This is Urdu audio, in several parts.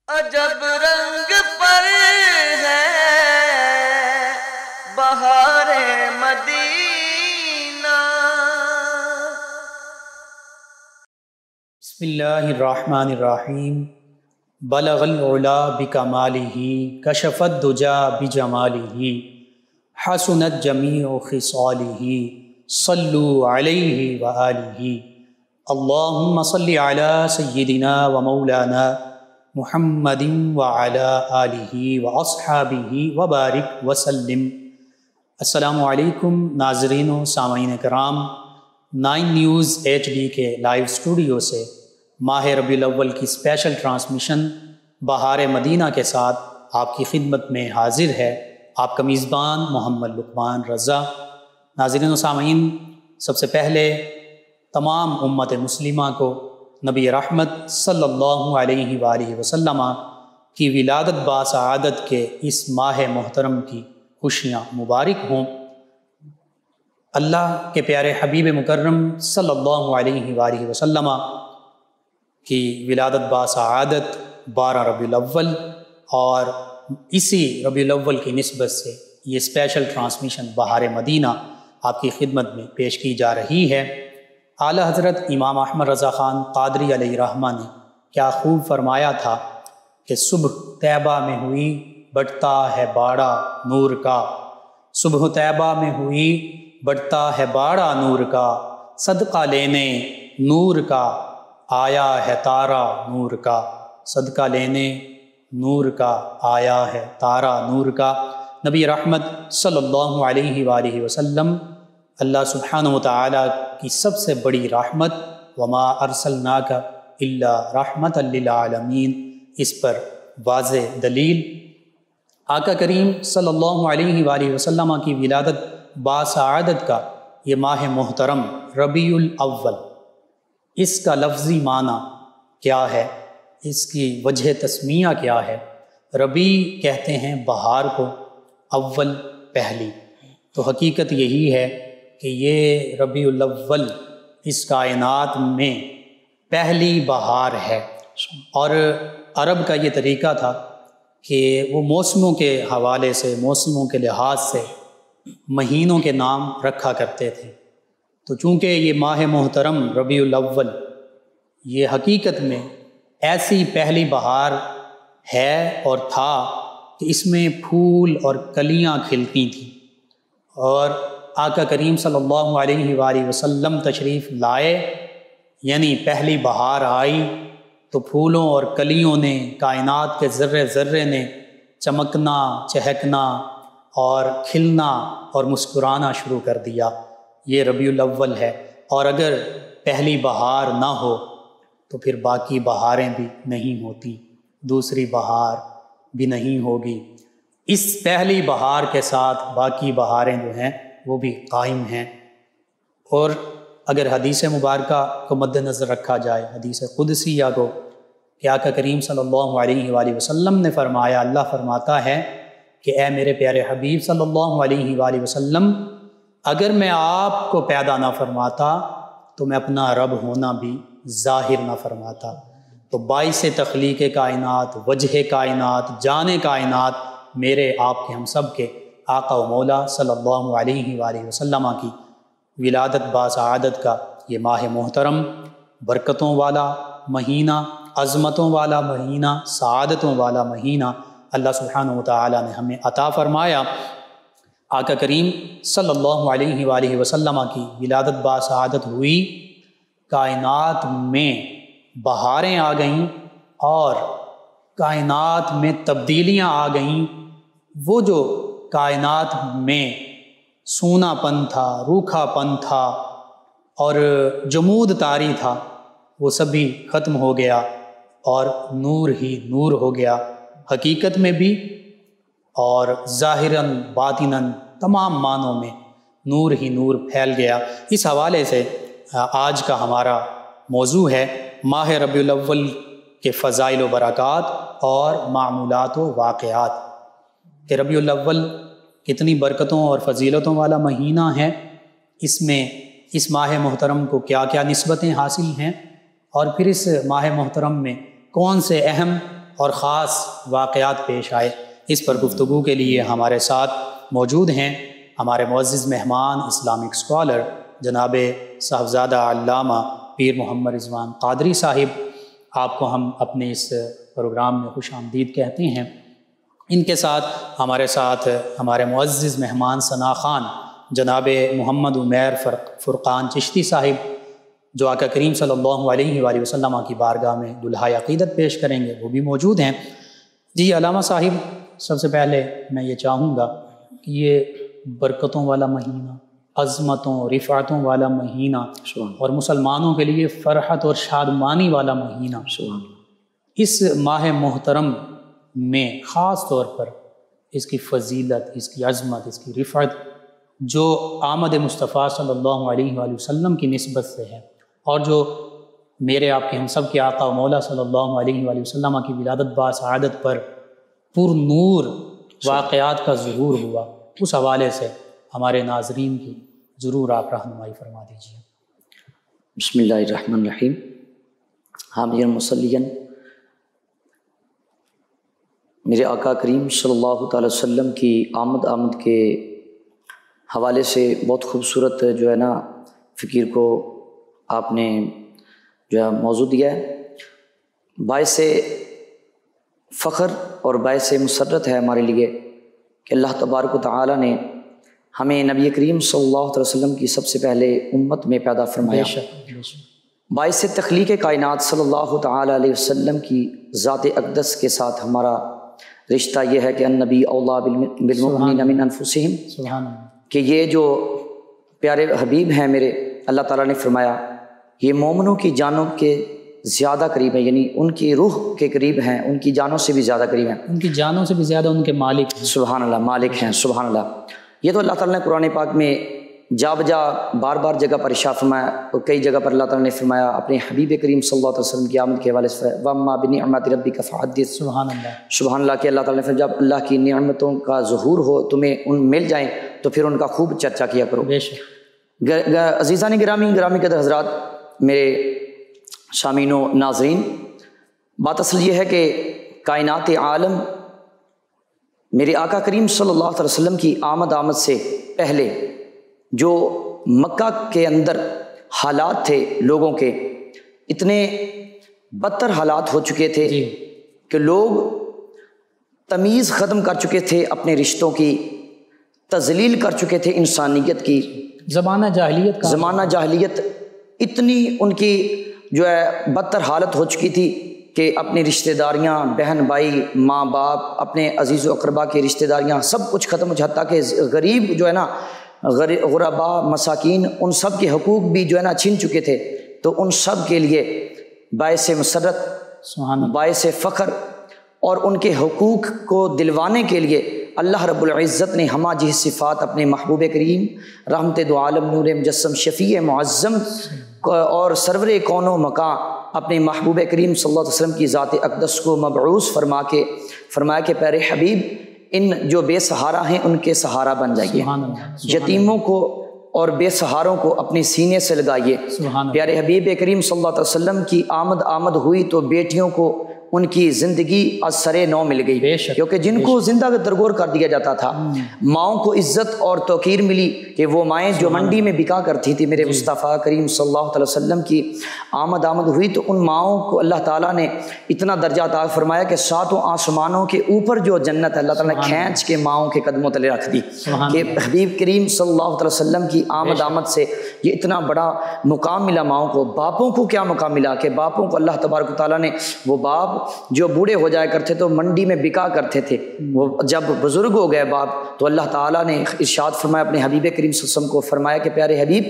عجب رنگ پر ہے بہار مدینہ۔ بسم اللہ الرحمن الرحیم۔ بلغ العلا بکمالہ کشف الدجا بجمالہ حسنت جمیع خصالہ صلوا علیہ وآلہ۔ اللہم صلی علی سیدنا و مولانا محمد وعلی آلہ واصحابہ وبارک وسلم۔ السلام علیکم ناظرین و سامعین کرام، 9 نیوز HD کے لائیو اسٹوڈیو سے ماہ ربیع الاول کی اسپیشل ٹرانسمیشن بہار مدینہ کے ساتھ آپ کی خدمت میں حاضر ہے آپ کا میزبان محمد لقمان رضا۔ ناظرین و سامعین، سب سے پہلے تمام امت مسلمہ کو نبی رحمت صلی اللہ علیہ وآلہ وسلم کی ولادت باسعادت کے اس ماہ محترم کی خوشیاں مبارک ہوں۔ اللہ کے پیارے حبیب مکرم صلی اللہ علیہ وآلہ وسلم کی ولادت باسعادت 12 ربیع الاول، اور اسی ربیع الاول کی نسبت سے یہ اسپیشل ٹرانسمیشن بہار مدینہ آپ کی خدمت میں پیش کی جا رہی ہے۔ اعلیٰ حضرت امام احمد رضا خان قادری علیہ رحمہ نے کیا خوب فرمایا تھا کہ صبح طیبہ میں ہوئی بڑھتا ہے باڑا نور کا، صبح طیبہ میں ہوئی بڑھتا ہے باڑا نور کا، صدقہ لینے نور کا آیا ہے تارا نور کا، صدقہ لینے نور کا آیا ہے تارا نور کا۔ نبی رحمت صلی اللہ علیہ وآلہ وسلم اللہ سبحانہ وتعالی کی سب سے بڑی رحمت، وما ارسلناک الا رحمت للعالمین، اس پر واضح دلیل آقا کریم صلی اللہ علیہ وآلہ وسلم کی ولادت باسعادت کا یہ ماہ محترم ربیع الاول، اس کا لفظی معنی کیا ہے، اس کی وجہ تسمیہ کیا ہے؟ ربیع کہتے ہیں بہار کو، اول پہلی، تو حقیقت یہی ہے کہ یہ ربیع الاول اس کائنات میں پہلی بہار ہے۔ اور عرب کا یہ طریقہ تھا کہ وہ موسموں کے حوالے سے، موسموں کے لحاظ سے مہینوں کے نام رکھا کرتے تھے، تو چونکہ یہ ماہ محترم ربیع الاول یہ حقیقت میں ایسی پہلی بہار ہے اور تھا کہ اس میں پھول اور کلیاں کھلتی تھیں، اور آقا کریم صلی اللہ علیہ وآلہ وسلم تشریف لائے، یعنی پہلی بہار آئی تو پھولوں اور کلیوں نے، کائنات کے ذرے ذرے نے چمکنا، چہکنا اور کھلنا اور مسکرانا شروع کر دیا۔ یہ ربیع الاول ہے، اور اگر پہلی بہار نہ ہو تو پھر باقی بہاریں بھی نہیں ہوتی، دوسری بہار بھی نہیں ہوگی۔ اس پہلی بہار کے ساتھ باقی بہاریں جو ہیں وہ بھی قائم ہیں۔ اور اگر حدیث مبارکہ کو مد نظر رکھا جائے، حدیث قدسیہ کو، کہ آقا کریم صلی اللہ علیہ وآلہ وسلم نے فرمایا، اللہ فرماتا ہے کہ اے میرے پیارے حبیب صلی اللہ علیہ وآلہ وسلم، اگر میں آپ کو پیدا نہ فرماتا تو میں اپنا رب ہونا بھی ظاہر نہ فرماتا۔ تو باعث تخلیق کائنات، وجہ کائنات، جان کائنات، میرے آپ کے ہم سب کے آقا و مولا صلی اللہ علیہ وآلہ وسلم کی ولادت باسعادت کا یہ ماہ محترم، برکتوں والا مہینہ، عظمتوں والا مہینہ، سعادتوں والا مہینہ اللہ سبحانہ وتعالی نے ہمیں عطا فرمایا۔ آقا کریم صلی اللہ علیہ وآلہ وسلم کی ولادت باسعادت ہوئی، کائنات میں بہاریں آ گئیں اور کائنات میں تبدیلیاں آ گئیں۔ وہ جو کائنات میں سونا پن تھا، روکھا پن تھا اور جمود طاری تھا، وہ سبھی ختم ہو گیا اور نور ہی نور ہو گیا، حقیقت میں بھی اور ظاہراً باطناً تمام معنوں میں نور ہی نور پھیل گیا۔ اس حوالے سے آج کا ہمارا موضوع ہے ماہ ربیع الاول کے فضائل و برکات اور معمولات و واقعات، کہ ربیع الاول کتنی برکتوں اور فضیلتوں والا مہینہ ہے، اس میں اس ماہ محترم کو کیا کیا نسبتیں حاصل ہیں، اور پھر اس ماہ محترم میں کون سے اہم اور خاص واقعات پیش آئے، اس پر گفتگو کے لیے ہمارے ساتھ موجود ہیں ہمارے معزز مہمان اسلامک اسکالر جناب صاحبزادہ علامہ پیر محمد رضوان قادری صاحب۔ آپ کو ہم اپنے اس پروگرام میں خوش آمدید کہتے ہیں۔ ان کے ساتھ ہمارے معزز مہمان ثنا خان جناب محمد عمیر فرقان چشتی صاحب، جو آقا کریم صلی اللہ علیہ وآلہ وسلم کی بارگاہ میں دلہائے عقیدت پیش کریں گے، وہ بھی موجود ہیں۔ جی علامہ صاحب، سب سے پہلے میں یہ چاہوں گا کہ یہ برکتوں والا مہینہ، عظمتوں رفعتوں والا مہینہ اور مسلمانوں کے لیے فرحت اور شادمانی والا مہینہ، اس ماہ محترم میں خاص طور پر اس کی فضیلت، اس کی عظمت، اس کی رفعت جو آمد مصطفیٰ صلی اللہ علیہ وآلہ وسلم کی نسبت سے ہے، اور جو میرے آپ کے ہم سب کے آقا و مولا صلی اللہ علیہ وآلہ وسلم کی ولادت باسعادت پر پر نور واقعات کا ظہور ہوا، اس حوالے سے ہمارے ناظرین کی ضرور آپ رہنمائی فرما دیجیے۔ بسم اللہ الرحمن الرحیم۔ حامدین مصلیاً میرے آقا کریم صلی اللہ تعالی وسلم کی آمد کے حوالے سے بہت خوبصورت جو ہے نا فقیر کو آپ نے جو ہے موضوع دیا ہے۔ باعث فخر اور باعث مسرت ہے ہمارے لیے کہ اللہ تبارک و تعالی نے ہمیں نبی کریم صلی اللہ علیہ وسلم کی سب سے پہلے امت میں پیدا فرمایا۔ باعث تخلیق کائنات صلی اللہ تعالی علیہ وسلم کی ذات اقدس کے ساتھ ہمارا رشتہ یہ ہے کہ النبی اولیٰ بالمؤمنین من انفسہم، کہ یہ جو پیارے حبیب ہیں میرے، اللہ تعالیٰ نے فرمایا یہ مومنوں کی جانوں کے زیادہ قریب ہیں، یعنی ان کی روح کے قریب ہیں، ان کی جانوں سے بھی زیادہ قریب ہیں، ان کی جانوں سے بھی زیادہ ان کے مالک ہیں۔ سبحان اللہ، مالک ہیں، سبحان اللہ۔ یہ تو اللہ تعالیٰ نے قرآن پاک میں جا بجا بار بار جگہ پر ارشاد فرمایا، اور کئی جگہ پر اللہ تعالیٰ نے فرمایا اپنے حبیب کریم صلی اللہ علیہ وسلم کی آمد کے حوالے سے، وَأَمَّا بِنِعْمَةِ رَبِّكَ فَحَدِّثْ۔ سبحان اللہ، سبحان اللہ کہ اللہ تعالیٰ نے جب اللہ کی نعمتوں کا ظہور ہو، تمہیں ان مل جائیں تو پھر ان کا خوب چرچا کیا کرو۔ بے شک۔ عزیزان گرامی قدر حضرات، میرے سامعین و ناظرین، بات اصل یہ ہے کہ کائنات عالم میرے آقا کریم صلی اللہ علیہ وسلم کی آمد سے پہلے جو مکہ کے اندر حالات تھے لوگوں کے، اتنے بدتر حالات ہو چکے تھے کہ لوگ تمیز ختم کر چکے تھے، اپنے رشتوں کی تذلیل کر چکے تھے، انسانیت کی زمانہ جاہلیت اتنی ان کی جو ہے بدتر حالت ہو چکی تھی کہ اپنی رشتہ داریاں، بہن بھائی، ماں باپ، اپنے عزیز و اقربا کی رشتہ داریاں سب کچھ ختم ہو جاتا کہ غریب جو ہے نا، غربا، مساکین، ان سب کے حقوق بھی جو ہے نا چھن چکے تھے۔ تو ان سب کے لیے باعث مسرت، باعث فخر اور ان کے حقوق کو دلوانے کے لیے اللہ رب العزت نے ہما جی صفات اپنے محبوب کریم رحمت دو عالم نور مجسم شفیع معظم اور سرور کون و مکان اپنے محبوب کریم صلی اللہ علیہ وسلم کی ذات اقدس کو مبعوث فرمایا کہ پیارے حبیب ان جو بے سہارا ہیں ان کے سہارا بن جائیے، یتیموں کو اور بے سہاروں کو اپنے سینے سے لگائیے۔ پیارے حبیب کریم صلی اللہ علیہ وسلم کی آمد ہوئی تو بیٹیوں کو ان کی زندگی از سرے نو مل گئی، کیونکہ جن کو زندہ درگور کر دیا جاتا تھا، ماؤں کو عزت اور توقیر ملی کہ وہ مائیں جو منڈی میں بکا کرتی تھی، میرے مصطفیٰ کریم صلی اللہ علیہ وسلم کی آمد ہوئی تو ان ماؤں کو اللہ تعالیٰ نے اتنا درجہ عطا فرمایا کہ ساتوں آسمانوں کے اوپر جو جنت ہے اللہ تعالیٰ نے کھینچ کے ماؤں کے قدموں تلے رکھ دی کہ حبیب کریم صلی اللہ علیہ وسلم کی آمد سے یہ اتنا بڑا مقام ملا ماؤں کو۔ باپوں کو کیا مقام ملا کہ باپوں کو اللہ تبارک و تعالیٰ نے، وہ باپ جو بوڑھے ہو جایا کرتے تو منڈی میں بکا کرتے تھے، وہ جب بزرگ ہو گئے باپ تو اللہ تعالیٰ نے ارشاد فرمایا اپنے حبیب کریم صلی اللہ علیہ وسلم کو، فرمایا کہ پیارے حبیب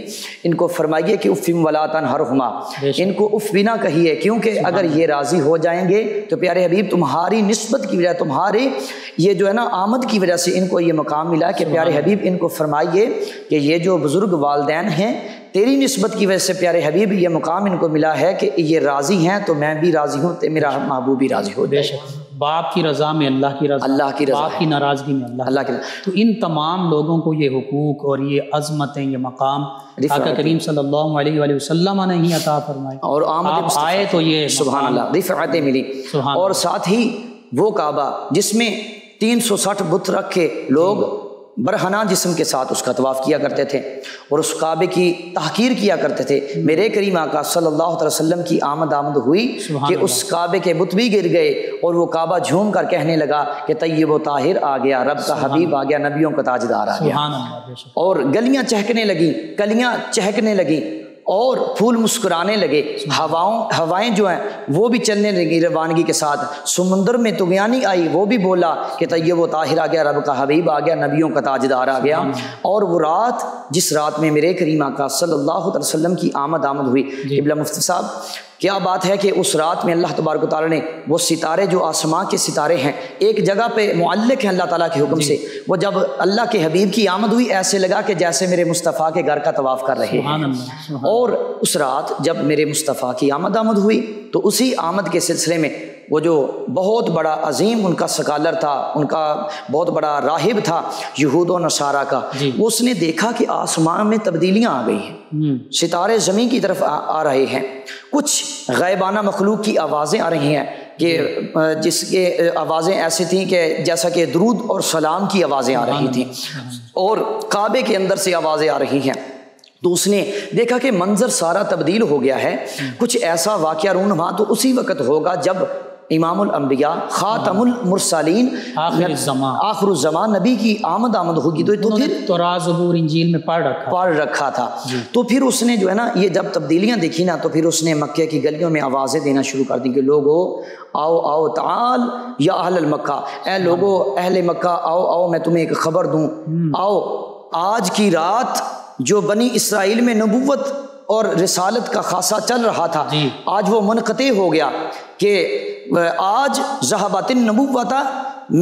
ان کو فرمائیے کہ اف ولا تنہرہما، ان کو اف بھی نہ کہیے، کیونکہ اگر یہ راضی ہو جائیں گے تو پیارے حبیب تمہاری نسبت کی وجہ، تمہارے یہ جو ہے نا آمد کی وجہ سے ان کو یہ مقام ملا کہ پیارے حبیب ان کو فرمائیے کہ یہ جو بزرگ والدین ہیں تیری نسبت کی وجہ سے پیارے حبیب یہ مقام ان کو ملا ہے کہ یہ راضی ہیں تو میں بھی راضی ہوں، میرا محبوب بھی راضی ہو جائے۔ باپ کی رضا میں اللہ کی رضا، اللہ کی رضا باپ کی ناراضگی میں اللہ کی رضا۔ تو ان تمام لوگوں کو یہ حقوق اور یہ عظمتیں، یہ مقام آقا کریم صلی اللہ علیہ وآلہ وسلم نے ہی عطا فرمائے، اور آپ آئے تو یہ سبحان اللہ رفعتیں ملی۔ اور ساتھ ہی وہ کعبہ جس میں 360 بت رکھ کے لوگ برہنہ جسم کے ساتھ اس کا طواف کیا کرتے تھے اور اس کعبے کی تحقیر کیا کرتے تھے، میرے کریم آقا صلی اللہ علیہ وسلم کی آمد ہوئی کہ اس کعبے کے بت بھی گر گئے اور وہ کعبہ جھوم کر کہنے لگا کہ طیب و طاہر آ گیا، رب کا حبیب آ گیا، نبیوں کا تاجدار آ گیا۔ اور گلیاں چہکنے لگیں، کلیاں چہکنے لگیں اور پھول مسکرانے لگے، ہوائیں جو ہیں وہ بھی چلنے لگی روانگی کے ساتھ، سمندر میں طغیانی آئی، وہ بھی بولا کہ طیب و طاہر آ گیا، رب کا حبیب آ گیا، نبیوں کا تاجدار آ گیا۔ اور وہ رات جس رات میں میرے کریم آقا صلی اللہ علیہ وسلم کی آمد ہوئی، قبلہ مفتی صاحب کیا بات ہے کہ اس رات میں اللہ تبارک و تعالیٰ نے وہ ستارے جو آسماں کے ستارے ہیں ایک جگہ پہ معلق ہیں اللہ تعالیٰ کے حکم سے، وہ جب اللہ کے حبیب کی آمد ہوئی ایسے لگا کہ جیسے میرے مصطفیٰ کے گھر کا طواف کر رہے ہیں۔ اور اس رات جب میرے مصطفیٰ کی آمد ہوئی تو اسی آمد کے سلسلے میں وہ جو بہت بڑا عظیم ان کا سکالر تھا، ان کا بہت بڑا راہب تھا یہود و نصارہ کا، اس نے دیکھا کہ آسمان میں تبدیلیاں آ گئی ہیں، ستارے زمین کی طرف آ رہے ہیں، کچھ غیبانہ مخلوق کی آوازیں آ رہی ہیں کہ جس کے آوازیں ایسی تھیں کہ جیسا کہ درود اور سلام کی آوازیں آ رہی تھیں، اور کعبے کے اندر سے آوازیں آ رہی ہیں۔ تو اس نے دیکھا کہ منظر سارا تبدیل ہو گیا ہے، کچھ ایسا واقعہ رونما تو اسی وقت ہوگا جب امام الانبیاء خاتم المرسلین آخر الزمان نبی کی آمد ہوگی، تو پھر تورات زبور انجیل میں پڑھ رکھا تھا۔ تو پھر اس نے جو ہے نا یہ جب تبدیلیاں دیکھی نا تو پھر اس نے مکہ کی گلیوں میں آوازیں دینا شروع کر دی کہ لوگو آؤ آؤ تعال یا اہل المکہ، اے لوگو اہل مکہ آؤ آؤ میں تمہیں ایک خبر دوں، آؤ آج کی رات جو بنی اسرائیل میں نبوت اور رسالت کا خاصہ چل رہا تھا آج وہ منقطع ہو گیا، کہ آج ذہبت النبوۃ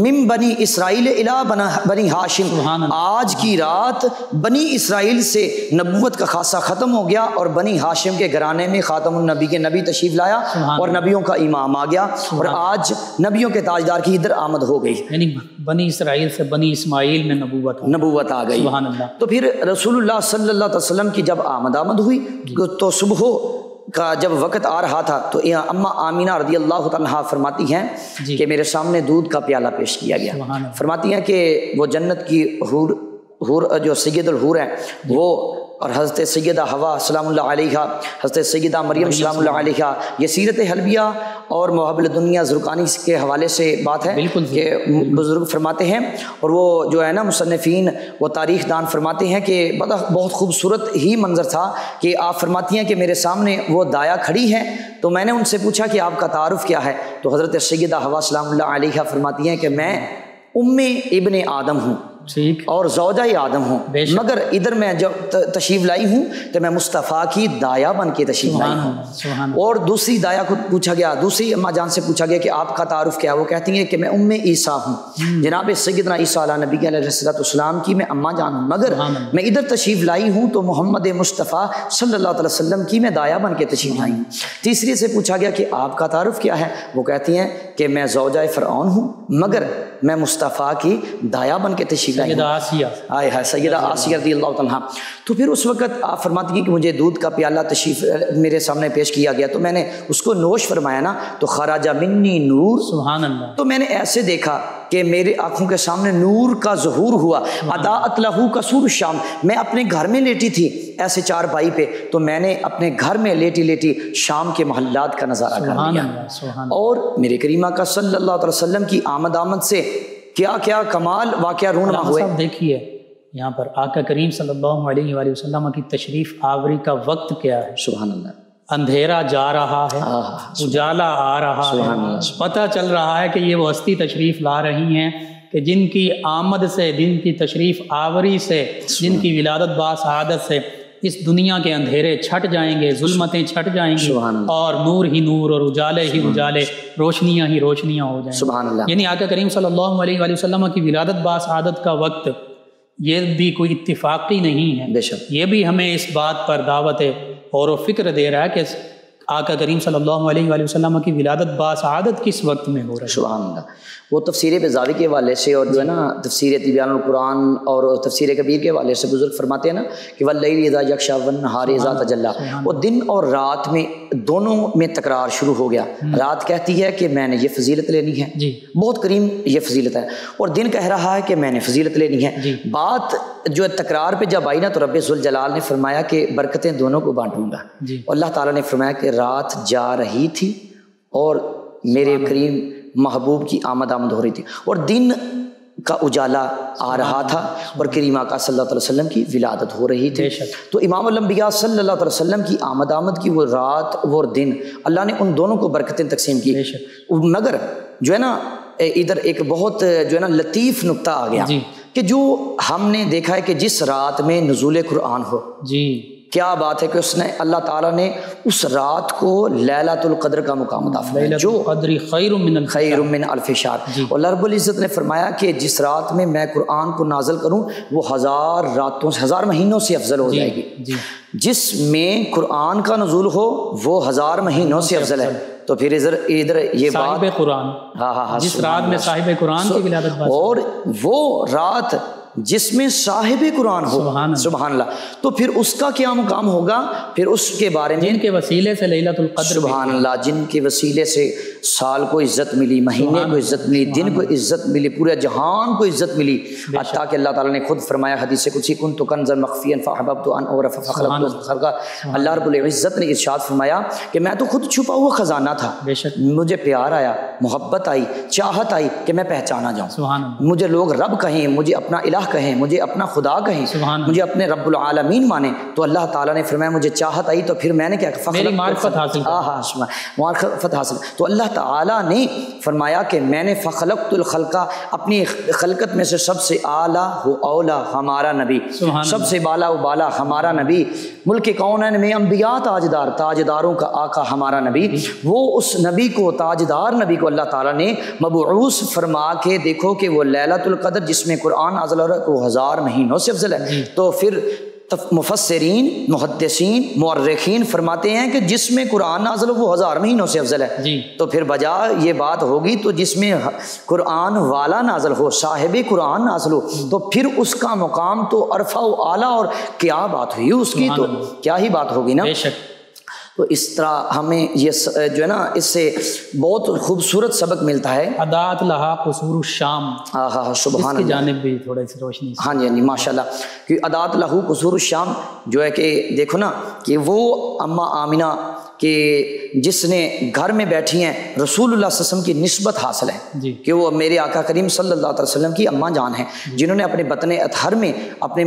من بنی اسرائیل الی بنی ہاشم، آج کی رات بنی اسرائیل سے نبوت کا خاصہ ختم ہو گیا اور بنی ہاشم کے گھرانے میں خاتم النبی کے نبی تشریف لایا اور نبیوں کا امام آ گیا، اور آج نبیوں کے تاجدار کی ادھر آمد ہو گئی، یعنی بنی اسرائیل سے بنی اسماعیل میں نبوت آ گئی۔ تو پھر رسول اللہ صلی اللہ علیہ وسلم کی جب آمد ہوئی تو صبح کا جب وقت آ رہا تھا تو اماں آمینہ رضی اللہ تعالیٰ فرماتی ہیں کہ میرے سامنے دودھ کا پیالہ پیش کیا گیا، فرماتی ہیں کہ وہ جنت کی حور جو سید الحور ہیں وہ، اور حضرت سیدہ حوا سلام اللہ علیہ، حضرت سیدہ مریم سلام اللہ علیہ، یہ سیرت حلبیہ اور محبل دنیا زرقانی کے حوالے سے بات ہے کہ بزرگ فرماتے ہیں، اور وہ جو ہے نا مصنفین وہ تاریخ دان فرماتے ہیں کہ بہت خوبصورت ہی منظر تھا کہ آپ فرماتی ہیں کہ میرے سامنے وہ دایا کھڑی ہے تو میں نے ان سے پوچھا کہ آپ کا تعارف کیا ہے، تو حضرت سیدہ حوا سلام اللہ علیہ فرماتی ہیں کہ میں ابن آدم ہوں اور زوجہ آدم ہوں، مگر ادھر میں جب تشریف لائی ہوں تو میں مصطفیٰ کی دایا بن کے تشریف لائی ہوں۔ اور دوسری دایا کو پوچھا گیا، دوسری اماں جان سے پوچھا گیا کہ آپ کا تعارف کیا، وہ کہتی ہیں کہ میں عیسیٰ ہوں، جناب سیدنا عیسیٰ علیہ نبی علیہ السلام کی میں اماں جان ہوں، مگر میں ادھر تشریف لائی ہوں تو محمد مصطفیٰ صلی اللہ علیہ وسلم کی میں دایا بن کے تشریف لائی ہوں۔ تیسری سے پوچھا گیا کہ آپ کا تعارف کیا ہے، وہ کہتی ہیں کہ میں زوجہ فرعون ہوں، مگر میں مصطفیٰ کی دایا بن کے تشریف لائی ہوں، سیدہ آسیہ رضی اللہ عنہا۔ تو پھر اس وقت آپ فرماتی ہیں کہ مجھے دودھ کا پیالہ تشریف میرے سامنے پیش کیا گیا تو میں نے اس کو نوش فرمایا نا تو خراجہ منی نور، سبحان اللہ، تو میں نے ایسے دیکھا کہ میرے آنکھوں کے سامنے نور کا ظہور ہوا، اضاءت لہ قصور الشام، میں اپنے گھر میں لیٹی تھی ایسے چار پائی پہ، تو میں نے اپنے گھر میں لیٹی لیٹی شام کے محلات کا نظارہ کر لیا، اور میرے کریمہ کا صلی اللہ علیہ وسلم کی آمد سے کیا کیا کمال واقعہ رونما ہوئے۔ دیکھیے یہاں پر آقا کریم صلی اللہ علیہ وآلہ وسلم کی تشریف آوری کا وقت کیا ہے، سبحان اللہ، اندھیرا جا رہا ہے، اجالا آ رہا ہے، پتہ چل رہا ہے کہ یہ وہ ہستی تشریف لا رہی ہیں کہ جن کی آمد سے، جن کی تشریف آوری سے، جن کی ولادت باسعادت سے اس دنیا کے اندھیرے چھٹ جائیں گے، ظلمتیں چھٹ جائیں گی، اور نور ہی نور اور اجالے ہی اجالے، روشنیاں ہی روشنیاں ہو جائیں سبحان اللہ۔ یعنی آقا کریم صلی اللہ علیہ وآلہ وسلم کی ولادت باسعادت کا وقت یہ بھی کوئی اتفاقی نہیں ہے، بے شک یہ بھی ہمیں اس بات پر دعوت اور فکر دے رہا ہے کہ آقا کریم صلی اللہ علیہ وآلہ وسلم کی ولادت باسعادت کس وقت میں ہو رہی ہے؟ سبحان اللہ. وہ تفسیر بیضاوی کے حوالے سے اور جو ہے نا تفسیر تبیان القرآن اور تفسیر کبیر کے حوالے سے بزرگ فرماتے ہیں نا کہ واللیل اذا یغشی والنہار اذا تجلی، وہ دن اور رات میں دونوں میں تکرار شروع ہو گیا. رات کہتی ہے کہ میں نے یہ فضیلت لینی ہے، بہت کریم یہ فضیلت ہے، اور دن کہہ رہا ہے کہ میں نے فضیلت لینی ہے. بات جو تکرار پہ جب آئی نا تو رب ذوالجلال نے فرمایا کہ برکتیں دونوں کو بانٹوں گا. اور اللہ تعالیٰ نے فرمایا کہ رات جا رہی تھی اور میرے کریم محبوب کی آمد ہو رہی تھی، اور دن کا اجالا آ رہا تھا اور کریم آقا صلی اللہ علیہ وسلم کی ولادت ہو رہی تھی. تو امام الانبیاء صلی اللہ علیہ وسلم کی آمد کی وہ رات وہ دن اللہ نے ان دونوں کو برکتیں تقسیم کی. مگر جو ہے نا ادھر ایک بہت جو ہے نا لطیف نقطہ آ گیا کہ جو ہم نے دیکھا ہے کہ جس رات میں نزول قرآن ہو، کیا بات ہے کہ اس نے اللہ تعالیٰ نے اس رات کو لیلۃ القدر کا مقام عطا فرمایا، جو خیر من الف شہر. اور اللہ رب العزت نے فرمایا کہ جس رات میں میں قرآن کو نازل کروں وہ 1000 راتوں سے 1000 مہینوں سے افضل ہو جائے گی. جس میں قرآن کا نزول ہو وہ 1000 مہینوں سے افضل ہے. تو پھر ادھر یہ بات صاحب قرآن، ہاں جس رات میں صاحب قرآن کی ولادت، اور وہ رات جس میں صاحب قرآن ہو، سبحان اللہ، تو پھر اس کا کیا مقام ہوگا؟ پھر اس کے بارے میں جن کے وسیلے سے لیلۃ القدر، سبحان اللہ، جن کے وسیلے سے سال کو عزت ملی، مہینے کو عزت ملی، دن کو عزت ملی، پورے جہان کو عزت ملی. حتیٰ کہ اللہ تعالیٰ نے خود فرمایا حدیث قدسی کنت کنزا مخفیا فاحببت ان اعرف فخلقت خلقا. اللہ رب العزت نے ارشاد فرمایا کہ میں تو خود چھپا ہوا خزانہ تھا، مجھے پیار آیا، محبت آئی، چاہت آئی کہ میں پہچانا جاؤں. مجھے لوگ رب کہیں، مجھے اپنا الہ کہیں، مجھے اپنا خدا کہیں، مجھے اپنے رب العالمین مانیں. تو اللہ تعالیٰ نے فرمایا مجھے چاہت آئی تو پھر میں نے کیا معرفت حاصل، معرفت حاصل. تو اللہ تعالیٰ نے فرمایا کہ میں نے فخلقت الخلقہ، اپنی خلقت میں سے سب سے اعلیٰ ہو اولا ہمارا نبی، سب سے بالا و بالا ہمارا نبی، ملک کونین میں انبیاء تاجدار، تاجداروں کا آقا ہمارا نبی. وہ اس نبی کو، تاجدار نبی کو اللہ تعالیٰ نے مبعوث فرما کے دیکھو کہ وہ لیلۃ القدر جس میں قرآن نازل ہو رہا ہے وہ 1000 مہینوں سے افضل ہے. تو پھر مفسرین، محدثین، مورخین فرماتے ہیں کہ جس میں قرآن نازل ہو وہ 1000 مہینوں سے افضل ہے. تو پھر بجا یہ بات ہوگی تو جس میں قرآن والا نازل ہو، صاحب قرآن نازل ہو، تو پھر اس کا مقام تو عرفہ و اعلیٰ، اور کیا بات ہوئی اس کی، تو کیا ہی بات ہوگی نا. تو اس طرح ہمیں یہ جو ہے نا اس سے بہت خوبصورت سبق ملتا ہے. ادات لہا قصور الشام، سبحان اللہ، جانب بھی تھوڑی سی روشنی. ہاں جی ماشاء اللہ. کہ ادات لہو قصور الشام جو ہے کہ دیکھو نا کہ وہ اما آمینہ کہ جس نے گھر میں بیٹھی ہیں رسول اللہ صلی اللہ علیہ وسلم کی نسبت حاصل ہے کہ وہ میرے آقا کریم صلی اللہ علیہ وسلم کی اماں جان ہیں، جنہوں نے اپنے بطن اطہر میں اپنے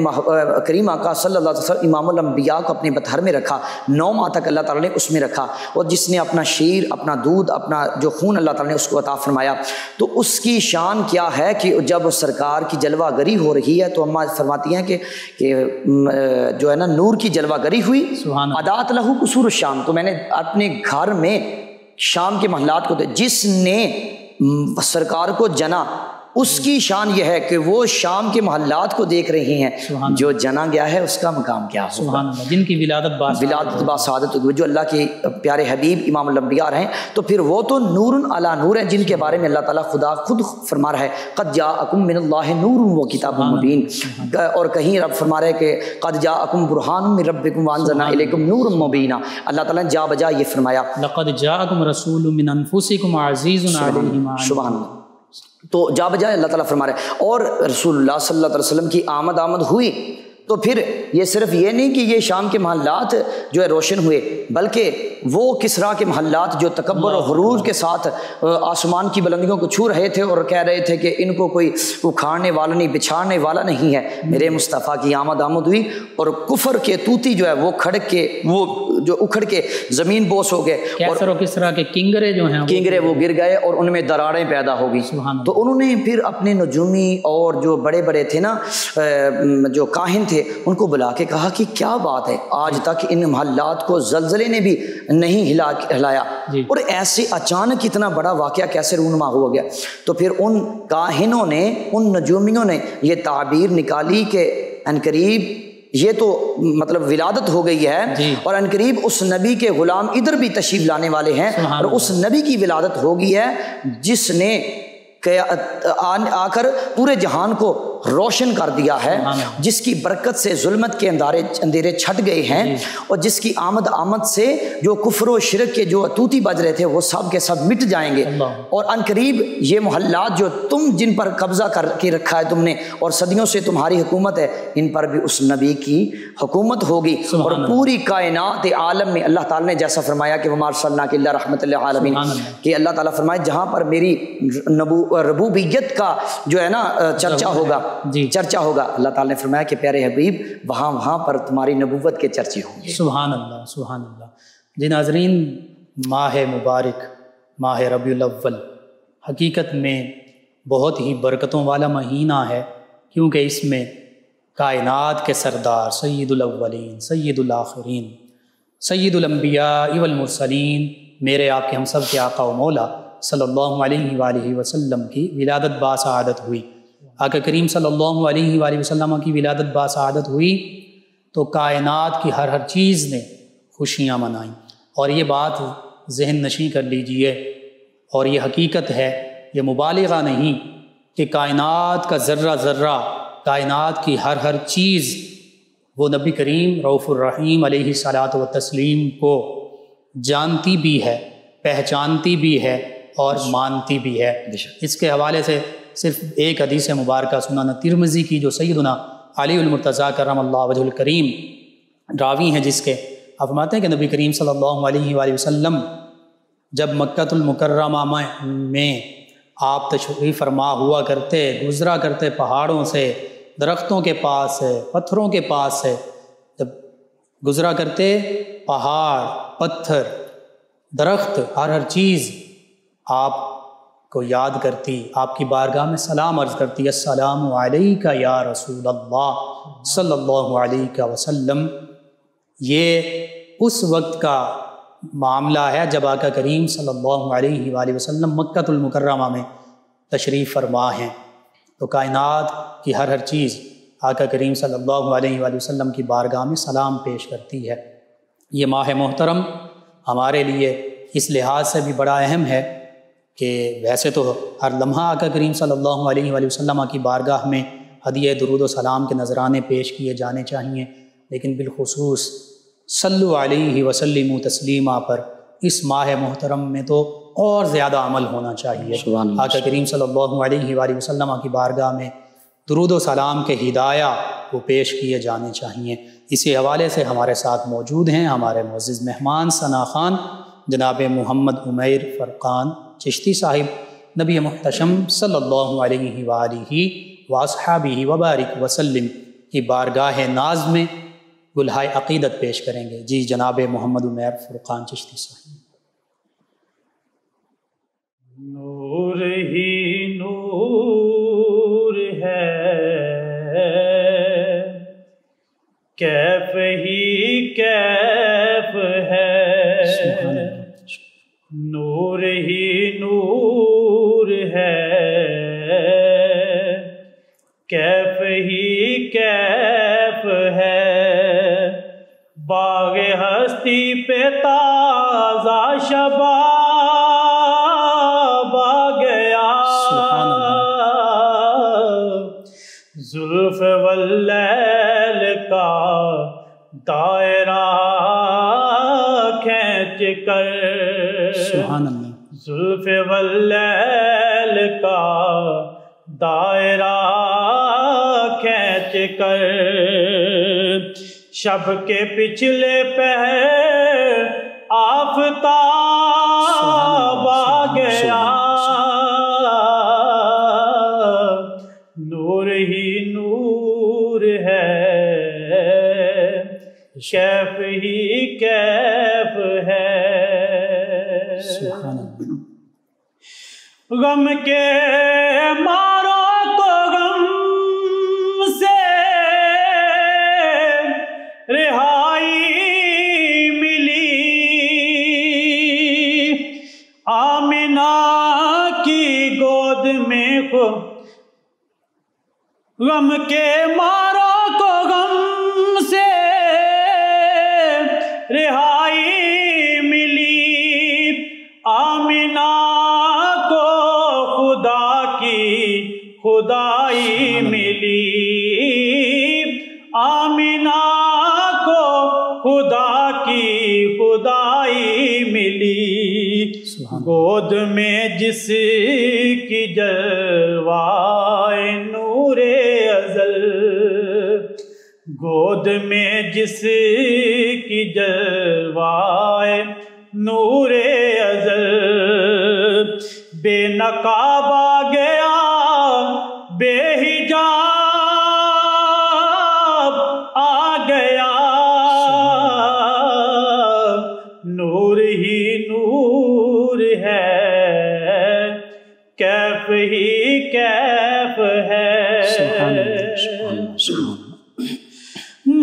کریم آقا صلی اللہ علیہ وسلم امام الانبیاء کو اپنے بطہر میں رکھا، 9 ماہ تک اللہ تعالیٰ نے اس میں رکھا، اور جس نے اپنا شیر، اپنا دودھ، اپنا جو خون اللہ تعالیٰ نے اس کو عطا فرمایا. تو اس کی شان کیا ہے کہ جب سرکار کی جلوہ گری ہو رہی ہے تو اماں فرماتی ہیں کہ جو ہے نا نور کی جلوہ گری ہوئی، ادات لہو قصور الشام. تو میں نے اپنے گھر میں شام کے محلات کو جس نے سرکار کو جنا اس کی شان یہ ہے کہ وہ شام کے محلات کو دیکھ رہی ہیں. جو جنا گیا ہے اس کا مقام کیا ہوگا؟ سبحان اللہ، جن کی ولادت باسعادت ہوئی، جو اللہ کے پیارے حبیب امام الانبیاء ہیں، تو پھر وہ تو نور علی نور ہیں، جن کے بارے میں اللہ تعالیٰ خدا خود فرما رہا ہے قد جاءکم من اللہ نور و کتاب مبین. اور کہیں رب فرما رہے کہ قد جاءکم برہان من ربکم وانزلنا الیکم نورا مبینا. اللہ تعالیٰ نے جا بجا یہ فرمایا لقد جاءکم رسول من انفسکم عزیز علیہ ما عنتم. سبحان اللہ. تو جا بجائے اللہ تعالیٰ فرما رہے اور رسول اللہ صلی اللہ علیہ وسلم کی آمد ہوئی. تو پھر یہ صرف یہ نہیں کہ یہ شام کے محلات جو ہے روشن ہوئے، بلکہ وہ کسریٰ کے محلات جو تکبر و غرور کے ساتھ آسمان کی بلندیوں کو چھو رہے تھے اور کہہ رہے تھے کہ ان کو کوئی اکھاڑنے والا نہیں، بچھاڑنے والا نہیں ہے، میرے مصطفیٰ کی آمد ہوئی. اور کفر کے توتی جو ہے وہ کھڑک کے، وہ جو اکھڑ کے زمین بوس ہو گئے، اور کسریٰ کے کنگرے جو ہیں کنگرے وہ گر گئے اور ان میں دراڑیں پیدا ہو گئی. تو انہوں نے پھر اپنے نجومی اور جو بڑے بڑے تھے نا جو کاہن تھے ان کو بلا کے کہا کہ کیا بات ہے، آج تک ان محلات کو زلزلے نے بھی نہیں ہلایا، اور ایسے اچانک اتنا بڑا واقعہ کیسے رونما ہو گیا. تو پھر ان کاہنوں نے، ان نجومیوں نے یہ تعبیر نکالی کہ ان قریب یہ تو مطلب ولادت ہو گئی ہے جی. اور ان قریب اس نبی کے غلام ادھر بھی تشریف لانے والے ہیں اور اس نبی کی ولادت ہو گئی ہے جس نے آ کر پورے جہان کو روشن کر دیا ہے، جس کی برکت سے ظلمت کے اندھیرے چھٹ گئے ہیں اور جس کی آمد سے جو کفر و شرک کے جو طوطی بج رہے تھے وہ سب کے سب مٹ جائیں گے، اور ان قریب یہ محلات جو تم جن پر قبضہ کر کے رکھا ہے تم نے اور صدیوں سے تمہاری حکومت ہے، ان پر بھی اس نبی کی حکومت ہوگی، اور پوری کائنات عالم میں اللہ تعالیٰ نے جیسا فرمایا کہ وما ارسلناک الا رحمۃ للعالمین، کہ اللہ تعالیٰ فرمائے جہاں پر میری ربوبیت کا جو ہے نا چرچا ہوگا، چرچا ہوگا، اللہ تعالیٰ نے فرمایا کہ پیارے حبیب وہاں پر تمہاری نبوت کے چرچے ہوں گے۔ سبحان اللہ، سبحان اللہ۔ جی ناظرین، ماہ مبارک ماہ ربیع الاول حقیقت میں بہت ہی برکتوں والا مہینہ ہے، کیونکہ اس میں کائنات کے سردار سید الاولین سید الآخرین سید الانبیاء والمرسلین، میرے آپ کے ہم سب کے آقا و مولا صلی اللہ علیہ وآلہ وسلم کی ولادت باسعادت ہوئی۔ آقا کریم صلی اللہ علیہ وآلہ وسلم کی ولادت باسعادت ہوئی تو کائنات کی ہر چیز نے خوشیاں منائیں، اور یہ بات ذہن نشیں کر لیجئے، اور یہ حقیقت ہے، یہ مبالغہ نہیں کہ کائنات کا ذرہ ذرہ، کائنات کی ہر چیز وہ نبی کریم رؤوف الرحیم علیہ الصلاۃ والتسلیم کو جانتی بھی ہے، پہچانتی بھی ہے اور مانتی بھی ہے۔ اس کے حوالے سے صرف ایک حدیث مبارکہ سنن ترمذی کی جو سیدنا علی المرتضیٰ کرم اللہ وجہ الکریم راوی ہیں، جس کے آپ فرماتے ہیں کہ نبی کریم صلی اللہ علیہ وآلہ وسلم جب مکۃ المکرمہ میں آپ تشریف فرما ہوا کرتے، گزرا کرتے پہاڑوں سے، درختوں کے پاس سے، پتھروں کے پاس سے، جب گزرا کرتے پہاڑ، پتھر، درخت، ہر چیز آپ کو یاد کرتی، آپ کی بارگاہ میں سلام عرض کرتی، السلام علیکہ یا رسول اللہ صلی اللہ علیہ وسلم۔ یہ اس وقت کا معاملہ ہے جب آقا کریم صلی اللہ علیہ وآلہ وسلم مکۃ المکرمہ میں تشریف فرما ہیں، تو کائنات کی ہر چیز آقا کریم صلی اللہ علیہ وآلہ وسلم کی بارگاہ میں سلام پیش کرتی ہے۔ یہ ماہ محترم ہمارے لیے اس لحاظ سے بھی بڑا اہم ہے کہ ویسے تو ہر لمحہ آقا کریم صلی اللہ علیہ وآلہ وسلم کی بارگاہ میں ہدیہ درود و سلام کے نذرانے پیش کیے جانے چاہیے، لیکن بالخصوص صلو علیہ وسلم تسلیما پر اس ماہ محترم میں تو اور زیادہ عمل ہونا چاہیے۔ آقا کریم صلی اللہ علیہ وآلہ وسلم کی بارگاہ میں درود و سلام کے ہدایہ وہ پیش کیے جانے چاہیے۔ اسی حوالے سے ہمارے ساتھ موجود ہیں ہمارے معزز مہمان ثنا خان جناب محمد عمیر فرقان چشتی صاحب، نبی محتشم صلی اللہ علیہ وآلہ واصحابہ وبارک وسلم کی بارگاہ ناز میں گلہائے عقیدت پیش کریں گے۔ جی جناب محمد عمیر فرقان چشتی صاحب۔ نور ہی نور ہے، کیف ہی کیف ہے، نور ہی نور ہے، کیف ہی کیف ہے، باغ ہستی پہ تازہ شباب آ گیا، زلف واللیل کا دائرہ کھینچ کر، زلف واللیل کا دائرہ کھینچ کر، شب کے پچھلے پہر آفتاب آ گیا، نور ہی نور ہے، کیف ہی کیف ہے، غم کے مارو تو غم سے رہائی ملی، آمنہ کی گود میں غم کے مارو کو غم سے کی خدائی ملی، آمینہ کو خدا کی خدائی ملی، گود میں جس کی جلوائے نور ازل، گود میں جس کی جلوائے نور ازل، بے نقاب آ گیا بے حجاب آ گیا، نور ہی نور ہے، کیف ہی کیف ہے،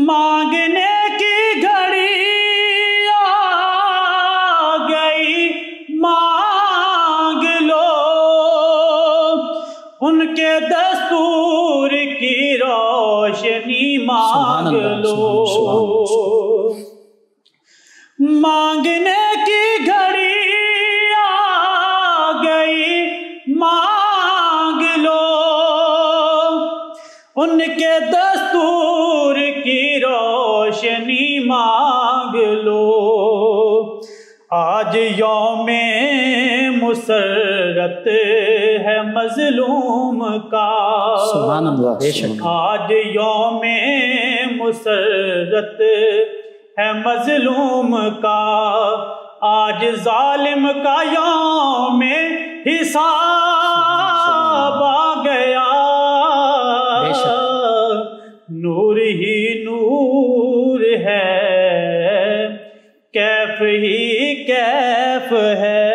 مانگنے کی گھڑی آ گئی، مانگ لو ان کے دستور کی روشنی مانگ لو، مانگنے کی گھڑی آ گئی، مانگ لو ان کے دستور کی روشنی مانگ لو، آج یوم مسرت ہے مظلوم کا، سبحان اللہ، بے شک آج یوم مسرت ہے مظلوم کا، آج ظالم کا یوم حساب آ گیا، نور ہی نور ہے، کیف ہی کیف ہے،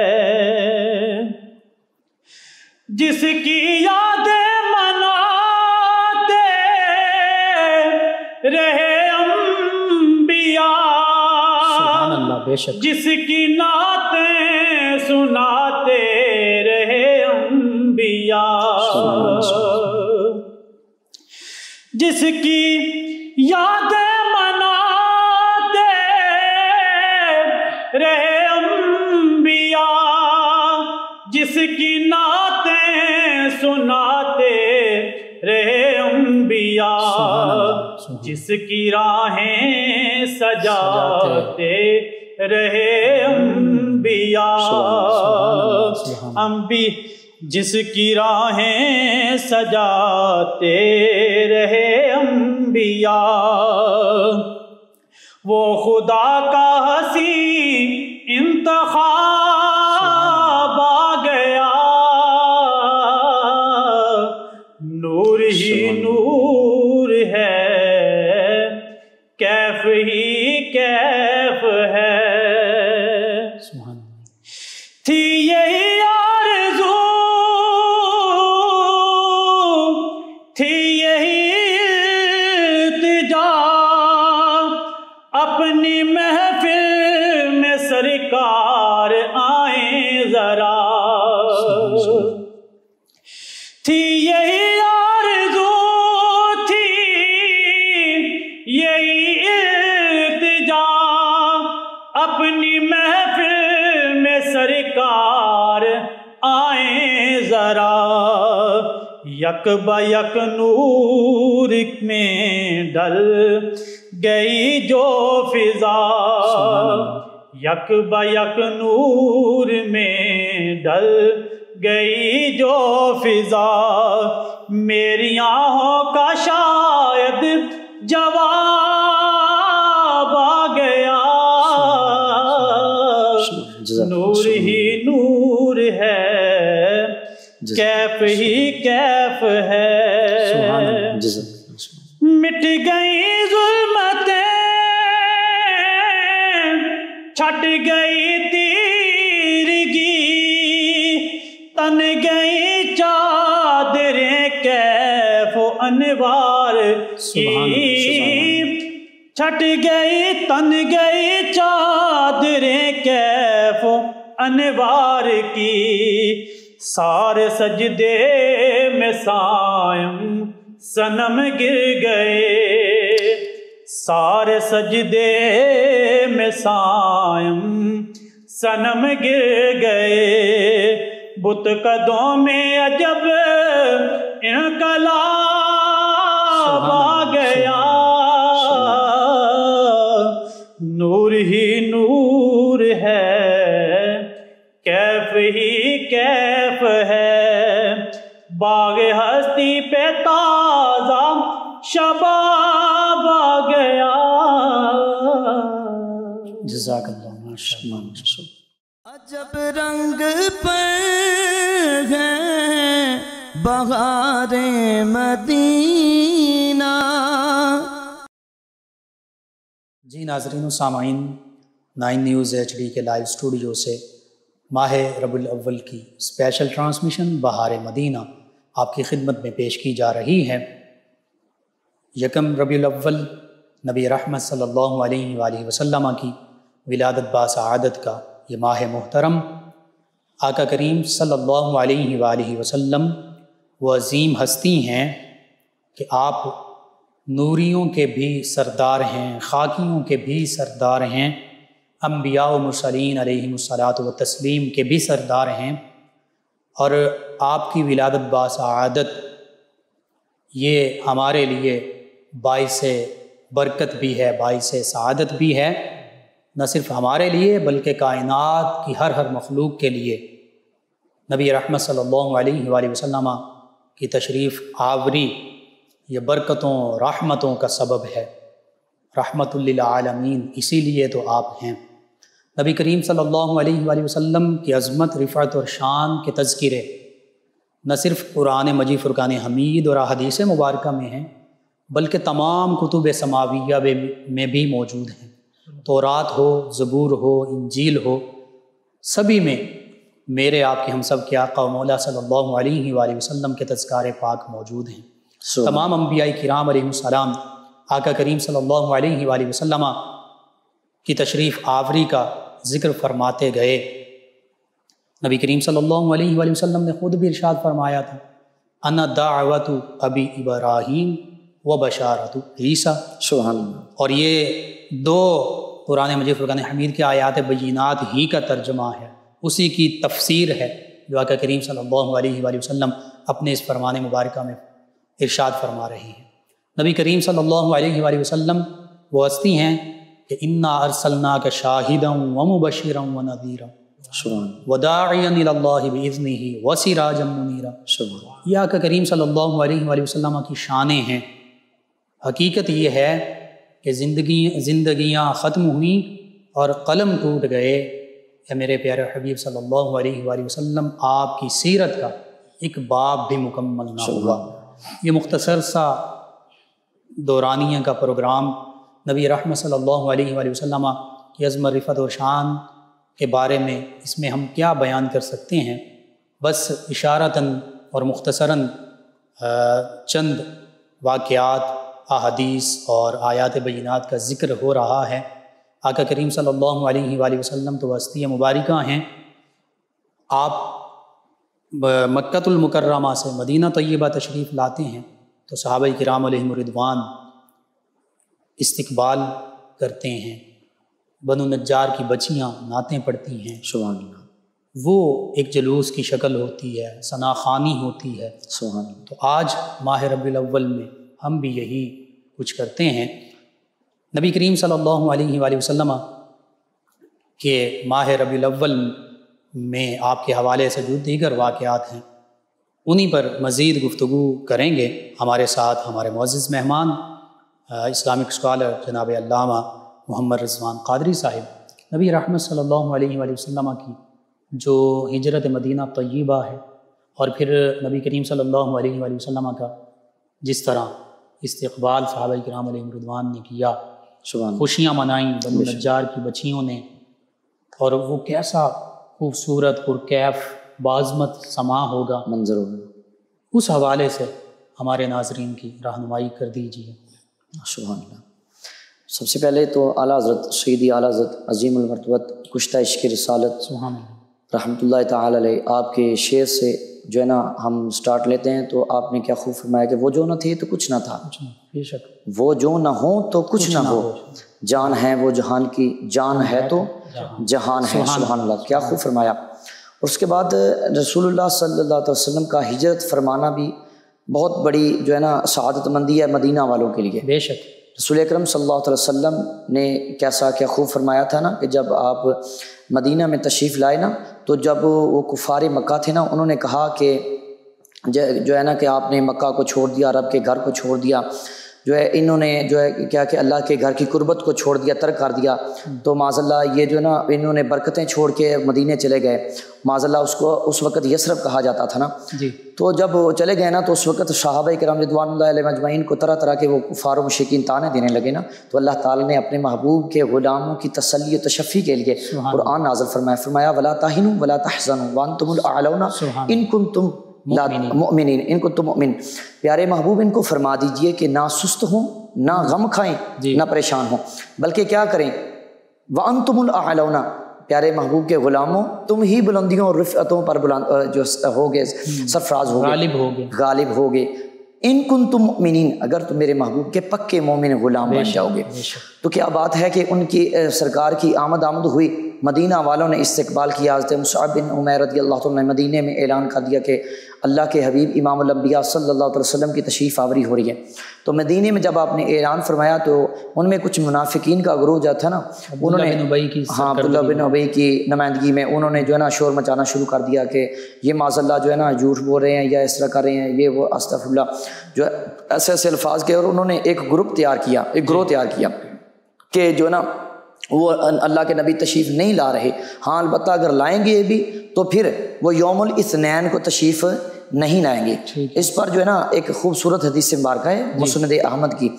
جس کی یادیں مناتے رہے انبیاء، سبحان اللہ، بے شک جس کی نعتیں سناتے رہے انبیاء، جس کی یادیں مناتے رہے انبیاء، جس کی نعتیں سناتے رہے انبیاء، جس کی راہیں سجاتے رہے انبیاء، جس کی راہیں سجاتے رہے انبیاء، وہ خدا کا حسین انتخاب آ گیا، نور ہی نور ہے، کیف ہی کیف ہے، تھی یہی آرزو، تھی یہی التجا، اپنی محفل میں سرکار آئیں ذرا، تھی یہی آرزو، تھی یہی التجا، اپنی محفل میں سرکار آئیں ذرا، یک با یک نور میں ڈل گئی جو فضا، یک با یک نور میں ڈل گئی جو فضا، میری آنکھوں کا شاید جواب آ گیا، نور ہی نور ہے، کیف ہی کیف ہے، مٹ گئی ظلمتیں، چھٹ گئی تیرگی، تن گئی چادریں کیف و انوار کی، چھٹ گئی تن گئی چادریں کیف و انوار کی، سارے سجدے میں سائم صنم گر گئے، سارے سجدے میں سائم صنم گر گئے، بت قدوں میں عجب باغ ہستی پہ تازہ شباب آ گیا. جزاک اللہ. ماشاء اللہ. عجب رنگ پر ہے بہار مدینہ. جی ناظرین و سامعین، 9 نیوز HD کے لائیو اسٹوڈیو سے ماہ ربیع الاول کی اسپیشل ٹرانسمیشن بہار مدینہ آپ کی خدمت میں پیش کی جا رہی ہے. یکم ربیع الاول نبی رحمت صلی اللہ علیہ وآلہ وسلم کی ولادت باسعادت کا یہ ماہ محترم. آقا کریم صلی اللہ علیہ وآلہ وسلم وہ عظیم ہستی ہیں کہ آپ نوریوں کے بھی سردار ہیں، خاکیوں کے بھی سردار ہیں، انبیاء و مرسلین علیہم الصلاۃ و تسلیم کے بھی سردار ہیں. اور آپ کی ولادت باسعادت یہ ہمارے لیے باعث برکت بھی ہے، باعث سعادت بھی ہے، نہ صرف ہمارے لیے بلکہ کائنات کی ہر مخلوق کے لیے. نبی رحمت صلی اللہ علیہ وآلہ وسلم کی تشریف آوری یہ برکتوں رحمتوں کا سبب ہے. رحمت للعالمین، اسی لیے تو آپ ہیں. نبی کریم صلی اللہ علیہ وآلہ وسلم کی عظمت، رفعت اور شان کے تذکرے نہ صرف قرآن مجید فرقان حمید اور احادیث مبارکہ میں ہیں بلکہ تمام کتب سماویہ میں بھی موجود ہیں. تورات ہو، زبور ہو، انجیل ہو، سبھی میں میرے آپ کے ہم سب کے آقا و مولا صلی اللہ علیہ وآلہ وسلم کے تذکار پاک موجود ہیں. تمام انبیاء کرام علیہ السلام آقا کریم صلی اللہ علیہ وآلہ وسلم کی تشریف آوری کا ذکر فرماتے گئے. نبی کریم صلی اللہ علیہ وآلہ وسلم نے خود بھی ارشاد فرمایا تھا، انا دعوت ابی ابراہیم و بشارت عیسیٰ. سبحان اللہ. اور یہ 2 قرآن مجید فرقان حمید کے آیات بینات ہی کا ترجمہ ہے، اسی کی تفسیر ہے جو آقا کریم صلی اللہ علیہ وآلہ وسلم اپنے اس فرمان مبارکہ میں ارشاد فرما رہے ہیں. نبی کریم صلی اللہ علیہ وآلہ وسلم وہ ہستی ہیں کہ انا ارسلناک شاہدا ومبشرا ونذیرا وداعیا الی اللہ باذنہ وسراجا منیرا. یہ آقا کریم صلی اللہ علیہ وآلہ وسلم کی شانیں ہیں. حقیقت یہ ہے کہ زندگیاں ختم ہوئیں اور قلم ٹوٹ گئے. کہ میرے پیارے حبیب صلی اللہ علیہ وآلہ وسلم آپ کی سیرت کا ایک باب بھی مکمل نہ ہوا. یہ مختصر سا دورانیہ کا پروگرام نبی رحمت صلی اللہ علیہ وآلہ وسلم کی عظمت، رفعت اور شان کے بارے میں اس میں ہم کیا بیان کر سکتے ہیں. بس اشارتاً اور مختصراً چند واقعات، احادیث اور آیات بینات کا ذکر ہو رہا ہے. آقا کریم صلی اللہ علیہ وآلہ وسلم تو ہستی مبارکہ ہیں. آپ مکۃ المکرمہ سے مدینہ طیبہ تشریف لاتے ہیں تو صحابہ کرام علیہم رضوان استقبال کرتے ہیں. بنو نجار کی بچیاں نعتیں پڑھتی ہیں. سبحان اللہ. وہ ایک جلوس کی شکل ہوتی ہے، ثنا خوانی ہوتی ہے. سبحان اللہ. تو آج ماہ ربیع الاول میں ہم بھی یہی کچھ کرتے ہیں. نبی کریم صلی اللہ علیہ وآلہ وسلم کے ماہ ربیع الاول میں آپ کے حوالے سے جو دیگر واقعات ہیں انہی پر مزید گفتگو کریں گے. ہمارے ساتھ ہمارے معزز مہمان اسلامک اسکالر جناب علامہ محمد رضوان قادری صاحب. نبی رحمت صلی اللہ علیہ وآلہ وسلم کی جو ہجرت مدینہ طیبہ ہے اور پھر نبی کریم صلی اللہ علیہ وآلہ وسلم کا جس طرح استقبال صحابہ کرام علیہ رضوان نے کیا، خوشیاں منائیں بنو نجار کی بچیوں نے، اور وہ کیسا خوبصورت پرکیف بعظمت سما ہوگا، منظر ہوگا، اس حوالے سے ہمارے ناظرین کی رہنمائی کر دیجیے. سبحان اللہ. سب سے پہلے تو اعلیٰ حضرت سیدی اعلیٰ حضرت عظیم المرتبت کشتہ عشق رسالت سبحان اللہ رحمۃ اللہ تعالی علیہ آپ کے شعر سے جو ہے نا ہم سٹارٹ لیتے ہیں. تو آپ نے کیا خوب فرمایا کہ وہ جو نہ تھے تو کچھ نہ تھا، بے شک وہ جو نہ ہو تو کچھ نہ ہو، جان ہے وہ جہان کی، جان ہے تو جہان ہے. سبحان اللہ. کیا خوب فرمایا. اور اس کے بعد رسول اللہ صلی اللہ علیہ وسلم کا ہجرت فرمانا بھی بہت بڑی جو ہے نا سعادت مندی ہے مدینہ والوں کے لیے. بے شک رسول اکرم صلی اللہ علیہ وسلم نے کیسا کیا خوب فرمایا تھا نا کہ جب آپ مدینہ میں تشریف لائے نا تو جب وہ کفار مکہ تھے نا انہوں نے کہا کہ جو ہے نا کہ آپ نے مکہ کو چھوڑ دیا، رب کے گھر کو چھوڑ دیا، جو ہے انہوں نے جو ہے کیا کہ اللہ کے گھر کی قربت کو چھوڑ دیا، ترک کر دیا، تو معاذ اللہ یہ جو ہے نا انہوں نے برکتیں چھوڑ کے مدینے چلے گئے. معاذ اللہ اس کو اس وقت یثرب کہا جاتا تھا نا. جی. تو جب وہ چلے گئے نا تو اس وقت صحابہ کرام رضوان اللہ علیہ اجمعین کو طرح طرح کے وہ کفار و مشرکین طعنے دینے لگے نا، تو اللہ تعالیٰ نے اپنے محبوب کے غلاموں کی تسلی و تشفی کے لیے قرآن نازل فرمایا ولا تہنوا ولا تحزنوا وانتم الاعلون ان کنتم مؤمنین، ان کنتم مؤمن. پیارے محبوب ان کو فرما دیجئے کہ نہ سست ہوں، نہ غم کھائیں، نہ پریشان ہوں، بلکہ کیا کریں، وانتم الاعلون، پیارے محبوب کے غلاموں تم ہی بلندیوں اور رفعتوں پر جو ہوگے، سرفراز ہوگے، غالب ہوگے. ان کنتم مؤمنین، اگر تم میرے محبوب کے پکے مومن غلام بن جاؤ گے. تو کیا بات ہے کہ ان کی سرکار کی آمد ہوئی، مدینہ والوں نے استقبال کیا. حضرت مصعب بن عمیر رضی اللہ عنہ نے مدینے میں اعلان کر دیا کہ اللہ کے حبیب امام الانبیاء صلی اللہ علیہ وسلم کی تشریف آوری ہو رہی ہے. تو مدینے میں جب آپ نے اعلان فرمایا تو ان میں کچھ منافقین کا گروہ جو تھا نا، انہوں نے عبداللہ بن ابی کی نمائندگی میں انہوں نے جو ہے نا شور مچانا شروع کر دیا کہ یہ معاذ اللہ جو ہے نا جھوٹ بول رہے ہیں یا اس طرح کر رہے ہیں، یہ وہ استغفر اللہ، جو ایسے ایسے الفاظ کے. اور انہوں نے ایک گروہ تیار کیا کہ جو ہے نا وہ اللہ کے نبی تشریف نہیں لا رہے، ہاں البتہ اگر لائیں گے بھی تو پھر وہ یوم الاثنین کو تشریف نہیں لائیں گے. اس پر جو ہے نا ایک خوبصورت حدیث مبارکہ ہے مسند احمد کی،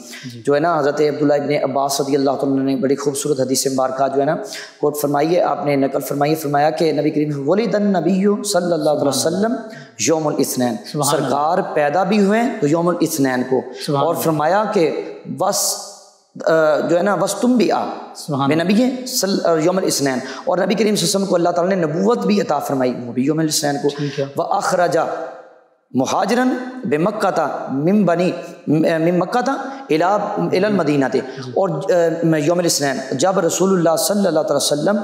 جو ہے نا حضرت عبداللہ ابن عباس رضی اللہ عنہ نے بڑی خوبصورت حدیث مبارکہ جو ہے نا کوٹ فرمائیے، آپ نے نقل فرمایا کہ نبی کریم ولد النبی صلی اللہ علیہ وسلم یوم الاثنین، سرکار پیدا بھی ہوئے تو یوم الاثنین کو. اور فرمایا کہ بس جو ہے نا بس تم بھی میں نبی ہیں یوم الاثنین. اور نبی کریم صلی اللہ علیہ وسلم کو اللہ تعالیٰ نے نبوت بھی عطا فرمائی، وہ بھی یوم الاثنین کو. وَأَخْرَجَ مہاجرن بمکہ من مکہ الی المدینہ. اور یوم الاثنین جب رسول اللہ صلی اللہ علیہ وسلم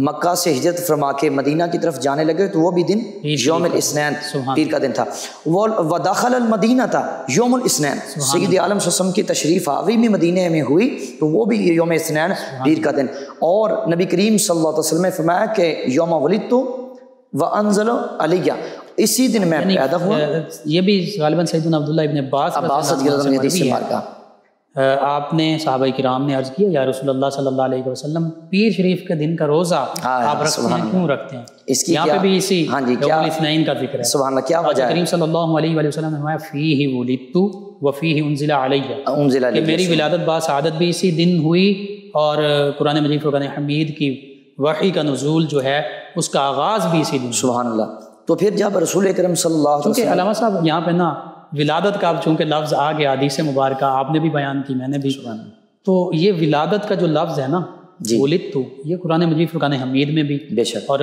مکہ سے ہجرت فرما کے مدینہ کی طرف جانے لگے تو وہ بھی دن یوم الاثنین پیر کا دن تھا. ودخل المدینہ تھا یوم الاثنین، سید عالم صلی اللہ علیہ وسلم کی تشریف آوری بھی مدینہ میں ہوئی تو وہ بھی یوم الاثنین پیر کا دن. اور نبی کریم صلی اللہ علیہ وسلم نے فرمایا کہ یوم ولدت وانزل علیہ، اسی دن میں پیدا ہوا. یہ بھی غالباً سیدنا عبداللہ ابن عباس رضی اللہ عنہ حدیث مبارکہ. آپ نے صحابہ کرام نے عرض کیا یا رسول اللہ صلی اللہ علیہ وسلم پیر شریف کے دن کا روزہ آپ رکھتے ہیں، کیوں رکھتے ہیں؟ یہاں پہ بھی اسی یوم الاثنین کا ذکر ہے. سبحان اللہ، کیا وجہ ہے؟ کریم صلی اللہ علیہ وسلم نے فرمایا فیہ ولدت وفیہ انزل علیہ، کہ میری ولادت باسعادت بھی اسی دن ہوئی اور قرآن مجید فرقان حمید کی وحی کا نزول جو ہے اس کا آغاز بھی اسی دن. سبحان اللہ. تو پھر جب رسول کریم صلی اللہ علیہ وسلم، علامہ صاحب یہاں پہ نا ولادت کا چونکہ لفظ آ گیا، حدیث مبارکہ آپ نے بھی بیان کی، میں نے بھی، تو یہ ولادت کا جو لفظ ہے نا ولدت، یہ قرآن مجید فرقان حمید میں بھی بے شک، اور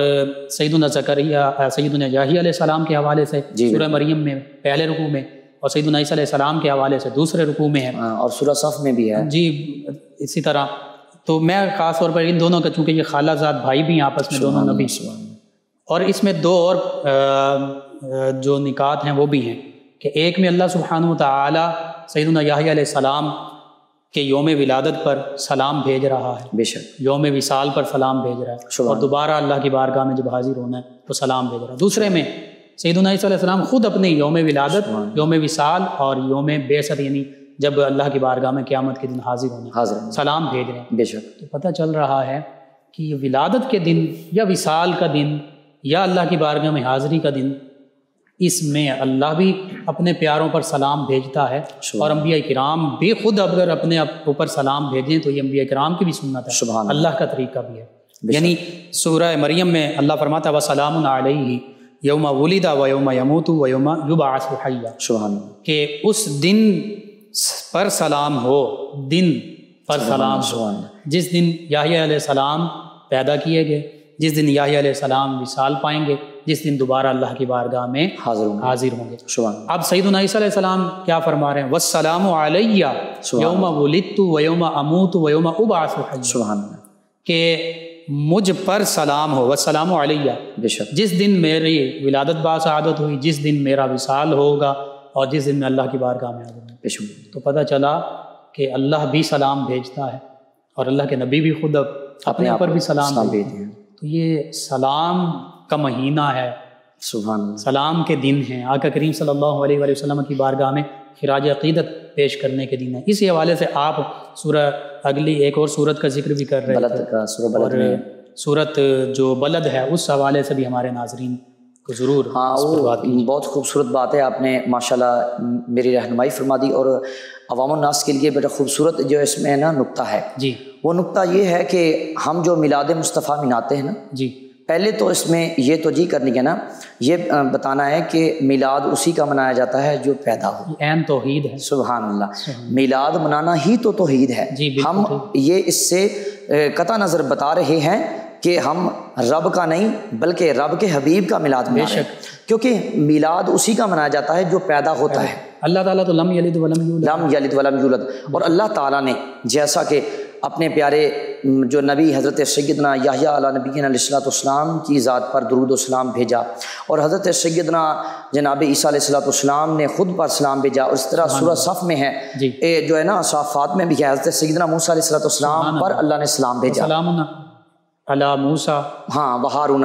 سیدنا زکریا سیدنا یحییٰ علیہ السلام کے حوالے سے سورہ مریم میں پہلے رکوع میں، اور سیدنا عیسیٰ علیہ السلام کے حوالے سے دوسرے رکوع میں ہے، اور سورہ صف میں بھی ہے. جی اسی طرح. تو میں خاص طور پر ان دونوں کا، چونکہ یہ خالہ زاد بھائی بھی ہیں آپس میں دونوں نبی، اور اس میں دو اور جو نکات ہیں وہ بھی ہیں کہ ایک میں اللہ سبحانہ وتعالی سیدنا یحییٰ علیہ السلام کے یوم ولادت پر سلام بھیج رہا ہے، بے شک یوم وصال پر سلام بھیج رہا ہے، اور دوبارہ اللہ کی بارگاہ میں جب حاضر ہونا ہے تو سلام بھیج رہا ہے. دوسرے میں سیدنا عیسیٰ علیہ السلام خود اپنے یوم ولادت، یوم وصال اور یوم بعثت، یعنی جب اللہ کی بارگاہ میں قیامت کے دن حاضر ہونا سلام بھیج رہے ہیں. بے شک. تو پتہ چل رہا ہے کہ یہ ولادت کے دن یا وصال کا دن یا اللہ کی بارگاہ میں حاضری کا دن، اس میں اللہ بھی اپنے پیاروں پر سلام بھیجتا ہے، اور انبیاء کرام بھی خود اگر اپنے اوپر سلام بھیجیں تو یہ انبیاء کرام کی بھی سنت ہے، اللہ کا طریقہ بھی ہے. یعنی سورہ مریم میں اللہ فرماتا ہے وَسَلَامٌ عَلَيْهِ یوم ولد ویوم یموت ویوم یبعث حیا، کہ اس دن پر سلام ہو، دن پر سلام ہو جس دن یحییٰ علیہ السلام پیدا کیے گئے، جس دن یحییٰ علیہ السلام وصال پائیں گے، جس دن دوبارہ اللہ کی بارگاہ میں حاضر ہوں گے. اب سیدنا عیسیٰ علیہ السلام کیا فرما رہے ہیں؟ وَالسَّلَامُ عَلَيَّ یوم ولدت ویوم اموت ویوم ابعث حیا، کہ مجھ پر سلام ہو، وَالسَّلَامُ عَلَيَّ، جس دن میری ولادت باسعادت ہوئی، جس دن میرا وصال ہوگا، اور جس دن میں اللہ کی بارگاہ میں حاضر ہوں. تو پتہ چلا کہ اللہ بھی سلام بھیجتا ہے، اور اللہ کے نبی بھی خود اپنے اوپر بھی سلام بھیجتے ہیں. تو یہ سلام کا مہینہ ہے، سبحان اللہ۔ سلام کے دن ہیں، آقا کریم صلی اللہ علیہ وآلہ وسلم کی بارگاہ میں خراج عقیدت پیش کرنے کے دن ہیں۔ اسی حوالے سے آپ سورہ اگلی ایک اور سورت کا ذکر بھی کر رہے بلد تھے، کا سورہ بلد میں سورت جو بلد ہے اس حوالے سے بھی ہمارے ناظرین کو ضرور ہاں اس پر وہ بات کیجیے۔ بہت خوبصورت بات ہے، آپ نے ماشاءاللہ میری رہنمائی فرما دی، اور عوام الناس کے لیے بڑا خوبصورت جو اس میں نا نقطہ ہے، جی وہ نقطہ یہ ہے کہ ہم جو میلاد مصطفیٰ مناتے ہیں نا، جی پہلے تو اس میں یہ توجہ کرنی ہے نا، یہ بتانا ہے کہ میلاد اسی کا منایا جاتا ہے جو پیدا ہو۔ عین توحید ہے۔ سبحان اللہ، میلاد منانا ہی تو توحید ہے۔ جی بالکل ہم یہ اس سے قطع نظر بتا رہے ہیں کہ ہم رب کا نہیں بلکہ رب کے حبیب کا میلاد منا رہے ہیں، کیونکہ میلاد اسی کا منایا جاتا ہے جو پیدا ہوتا ہے۔ اللہ تعالیٰ تو لم یلد ولم یولد، لم یلد ولم یولد، اور اللہ تعالیٰ نے جیسا کہ اپنے پیارے جو نبی حضرت سیدنا یحییٰ علیہ نبینا علیہ الصلوۃ والسلام کی ذات پر درود و سلام بھیجا، اور حضرت سیدنا جناب عیسیٰ علیہ الصلوۃ والسلام نے خود پر سلام بھیجا، اور اس طرح سورہ صف میں ہے جو ہے نا صافات میں بھی ہے، حضرت سیدنا موسیٰ علیہ الصلوۃ والسلام پر اللہ نے سلام بھیجا، سلام علی موسیٰ، ہاں وہارون،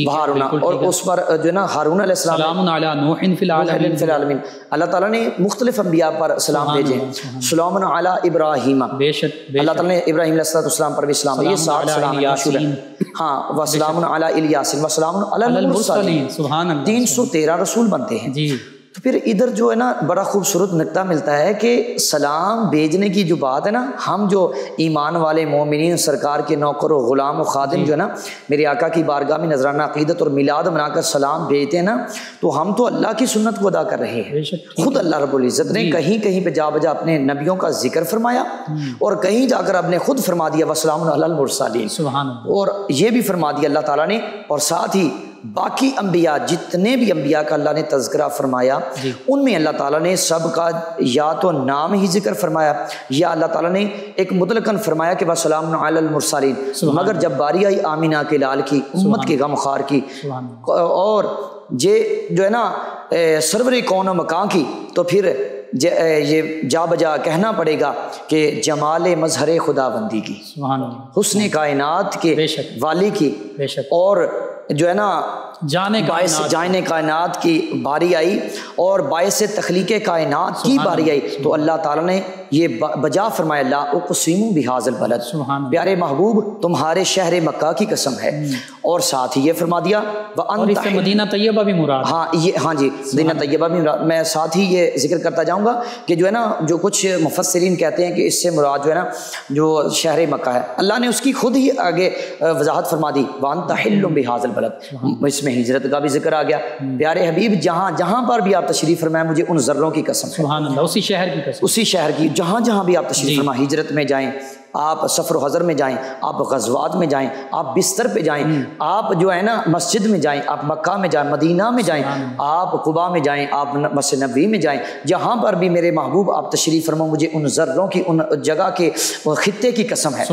وہارون، اور اس پر جو ہے نا ہارون علیہ السلام، سلام علی نوح فی العالمین، فی العالمین۔ اللہ تعالیٰ نے مختلف انبیاء پر سلام بھیجے ہیں، سلام علی ابراہیم، بے شک اللہ تعالیٰ نے ابراہیم علیہ السلام پر بھی سلام، یہ 7 سلام ہیں مشہور ہیں، ہاں، وسلام علی الیاسین وسلام علی المرسلین، سبحان اللہ، 313 رسول بنتے ہیں۔ جی تو پھر ادھر جو ہے نا بڑا خوبصورت نقطہ ملتا ہے کہ سلام بھیجنے کی جو بات ہے نا، ہم جو ایمان والے مومنین سرکار کے نوکر و غلام و خادم جو ہے نا میرے آقا کی بارگاہ میں نذرانہ عقیدت اور میلاد بنا کر سلام بھیجتے ہیں نا، تو ہم تو اللہ کی سنت کو ادا کر رہے ہیں۔ خود اللہ رب العزت نے کہیں کہیں پہ جا بجا اپنے نبیوں کا ذکر فرمایا، اور کہیں جا کر اپنے خود فرما دیا وسلام علی المرسلین، سبحان اللہ، اور یہ بھی فرما دیا اللہ تعالیٰ نے، اور ساتھ ہی باقی انبیاء جتنے بھی انبیاء کا اللہ نے تذکرہ فرمایا ان میں اللہ تعالیٰ نے سب کا یا تو نام ہی ذکر فرمایا، یا اللہ تعالیٰ نے ایک مطلقاً فرمایا کہ وسلام علی المرسلین، مگر جب باری آئی آمینہ کے لال کی، امت کے غم خار کی، اور یہ جو ہے نا سرور کون و مکان کی، تو پھر یہ جا بجا کہنا پڑے گا کہ جمال مظہر خدا بندی کی، حسن کائنات کے والی کی، اور جو ہے نا باعث جانے کائنات کی باری آئی، اور باعث تخلیق کائنات کی باری آئی، تو اللہ تعالیٰ نے یہ بجا فرمایا لا اقسم بہذا البلد، پیارے محبوب تمہارے شہر مکہ کی قسم ہے، اور ساتھ ہی یہ فرما دیا اور اس سے مدینہ طیبہ بھی مراد، ہاں جی مدینہ طیبہ بھی مراد۔ میں ساتھ ہی یہ ذکر کرتا جاؤں گا کہ جو ہے نا جو کچھ مفسرین کہتے ہیں کہ اس سے مراد جو ہے نا جو شہر مکہ ہے، اللہ نے اس کی خود ہی آگے وضاحت فرما دی وَأَنْتَ حِلٌّ بِهَذَا الْبَلَدِ، اس میں ہجرت کا بھی ذکر آ گیا۔ پیارے حبیب جہاں جہاں پر بھی آپ تشریف فرمائیں مجھے ان ذروں کی قسم ہے، سبحان اللہ، اسی شہر کی قسم، اسی شہر کی، جہاں جہاں بھی آپ تشریف فرمائیں، ہجرت میں جائیں، آپ سفر و حضر میں جائیں، آپ غزوات میں جائیں، آپ بستر پہ جائیں، آپ جو ہے نا مسجد میں جائیں، آپ مکہ میں جائیں، مدینہ میں جائیں، آپ قباء میں جائیں، آپ مسجد نبوی میں جائیں، جہاں پر بھی میرے محبوب آپ تشریف فرمائیں مجھے ان ذروں کی، ان جگہ کے خطے کی قسم ہے۔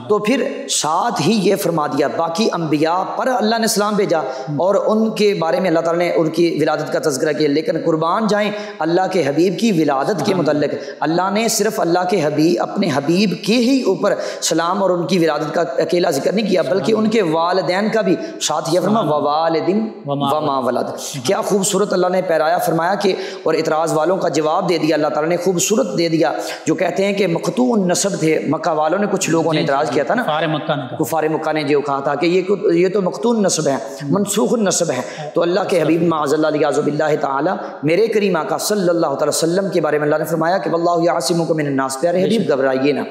تو پھر ساتھ ہی یہ فرما دیا باقی انبیاء پر اللہ نے سلام بھیجا، اور ان کے بارے میں اللہ تعالیٰ نے ان کی ولادت کا تذکرہ کیا، لیکن قربان جائیں اللہ کے حبیب کی ولادت کے متعلق اللہ نے صرف اللہ کے حبیب اپنے حبیب کے ہی اوپر سلام اور ان کی ولادت کا اکیلا ذکر نہیں کیا، بلکہ ان کے والدین کا بھی ساتھ یہ فرمایا ووالد وما ولد۔ کیا خوبصورت اللہ نے پیرایا فرمایا کہ، اور اعتراض والوں کا جواب دے دیا اللہ تعالیٰ نے، خوبصورت دے دیا، جو کہتے ہیں کہ مقطوع النسب تھے مکہ والوں نے، کچھ لوگوں نے اعتراض کیا تھا نا، کفار مکہ نے جو کہا تھا کہ یہ تو مقطوع النسب ہے، منسوخ النسب ہے، تو اللہ کے حبیب معاذ اللہ علیہ باللہ تعالی میرے کریم آقا صلی اللہ تعالی وسلم کے بارے میں اللہ نے فرمایا کہ واللہ یعصمک من الناس، پیارے حبیب گھبرائیے نا،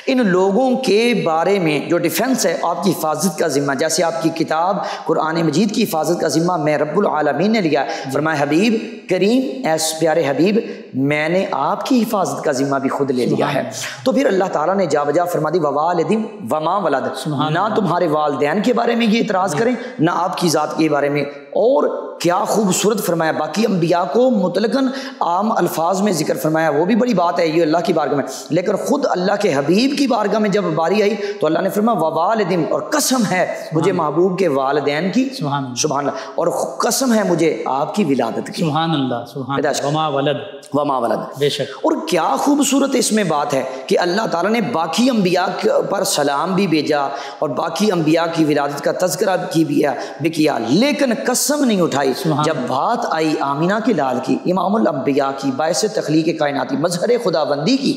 ان لوگوں کے بارے میں جو ڈیفنس ہے آپ کی حفاظت کا ذمہ، جیسے آپ کی کتاب قرآن مجید کی حفاظت کا ذمہ میں رب العالمین نے لیا، فرمایا حبیب کریم ایس پیارے حبیب میں نے آپ کی حفاظت کا ذمہ بھی خود لے لیا ہے۔ تو پھر اللہ تعالیٰ نے جا بجا فرما دی ووالد وما ولد، نہ تمہارے والدین کے بارے میں یہ اعتراض کریں نہ آپ کی ذات کے بارے میں، اور کیا خوبصورت فرمایا باقی انبیاء کو مطلقاً عام الفاظ میں ذکر فرمایا، وہ بھی بڑی بات ہے یہ اللہ کی بارگاہ میں، لیکن خود اللہ کے حبیب کی بارگاہ میں جب باری آئی تو اللہ نے فرمایا ووالدین، اور قسم ہے مجھے محبوب کے والدین کی، سبحان اللہ، اور قسم ہے مجھے آپ کی ولادت کی، سبحان اللہ، سبحان اللہ، وما ولد، وما ولد. بے شک. اور کیا خوبصورت اس میں بات ہے کہ اللہ تعالیٰ نے باقی انبیاء پر سلام بھی بھیجا اور باقی انبیاء کی ولادت کا تذکرہ بھی کیا، لیکن قسم نہیں اٹھائی جب بات آئی آمینہ کے لال کی، امام الانبیاء کی، باعث تخلیق کائناتی، مظہر خداوندی کی،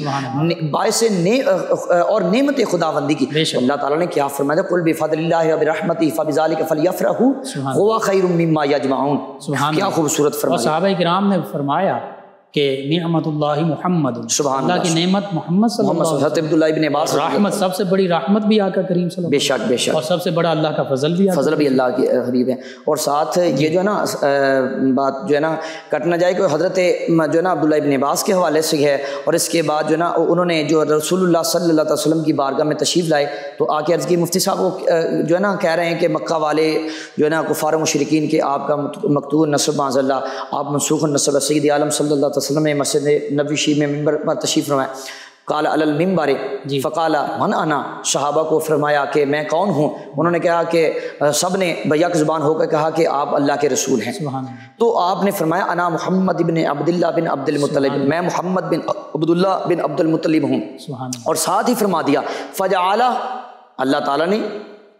باعث اور نعمت خداوندی کی. اللہ تعالیٰ نے کیا فرمایا؟ قل بفضل اللہ وبرحمتہ فبذلک فلیفرحوا هو خیر مما یجمعون. کیا خوبصورت فرمایا. اور صحابہ کرام نے فرمایا کہ نعمت اللہ محمد، اللہ کی نعمت محمد صلی اللہ علیہ وسلم. حضرت عبداللہ ابن عباس رحمت، سب سے بڑی رحمت بھی آقا کریم صلی اللہ علیہ وسلم. بے شک. اور سب سے بڑا اللہ کا فضل بھی اللہ کے حبیب ہے. اور ساتھ یہ جو ہے نا بات جو ہے نا کٹ نہ جائے کہ حضرت جو ہے نا عبداللہ ابن عباس کے حوالے سے ہے. اور اس کے بعد جو ہے نا انہوں نے جو رسول اللہ صلی اللہ علیہ وسلم کی بارگاہ میں تشریف لائے تو آ کے عرض کی مفتی صاحب وہ جو ہے نا کہہ رہے ہیں کہ مکہ والے جو ہے نا کفار و مشرکین کے آپ کا مقتول نسب معاذ اللہ، آپ منسوخ النسب. سید عالم صلی اللہ علیہ وسلم نے مسجد نبوی شریف میں ممبر پر تشریف فرمایا. قال علی المنبر فقال من انا، صحابہ کو فرمایا کہ میں کون ہوں. انہوں نے کہا کہ سب نے بیک زبان ہو کر کہا کہ آپ اللہ کے رسول ہیں. تو آپ نے فرمایا انا محمد بن عبداللہ بن عبد المطلب، میں محمد بن عبداللہ بن عبد المطلب ہوں. اور ساتھ ہی فرما دیا فجعل، اللہ تعالیٰ نے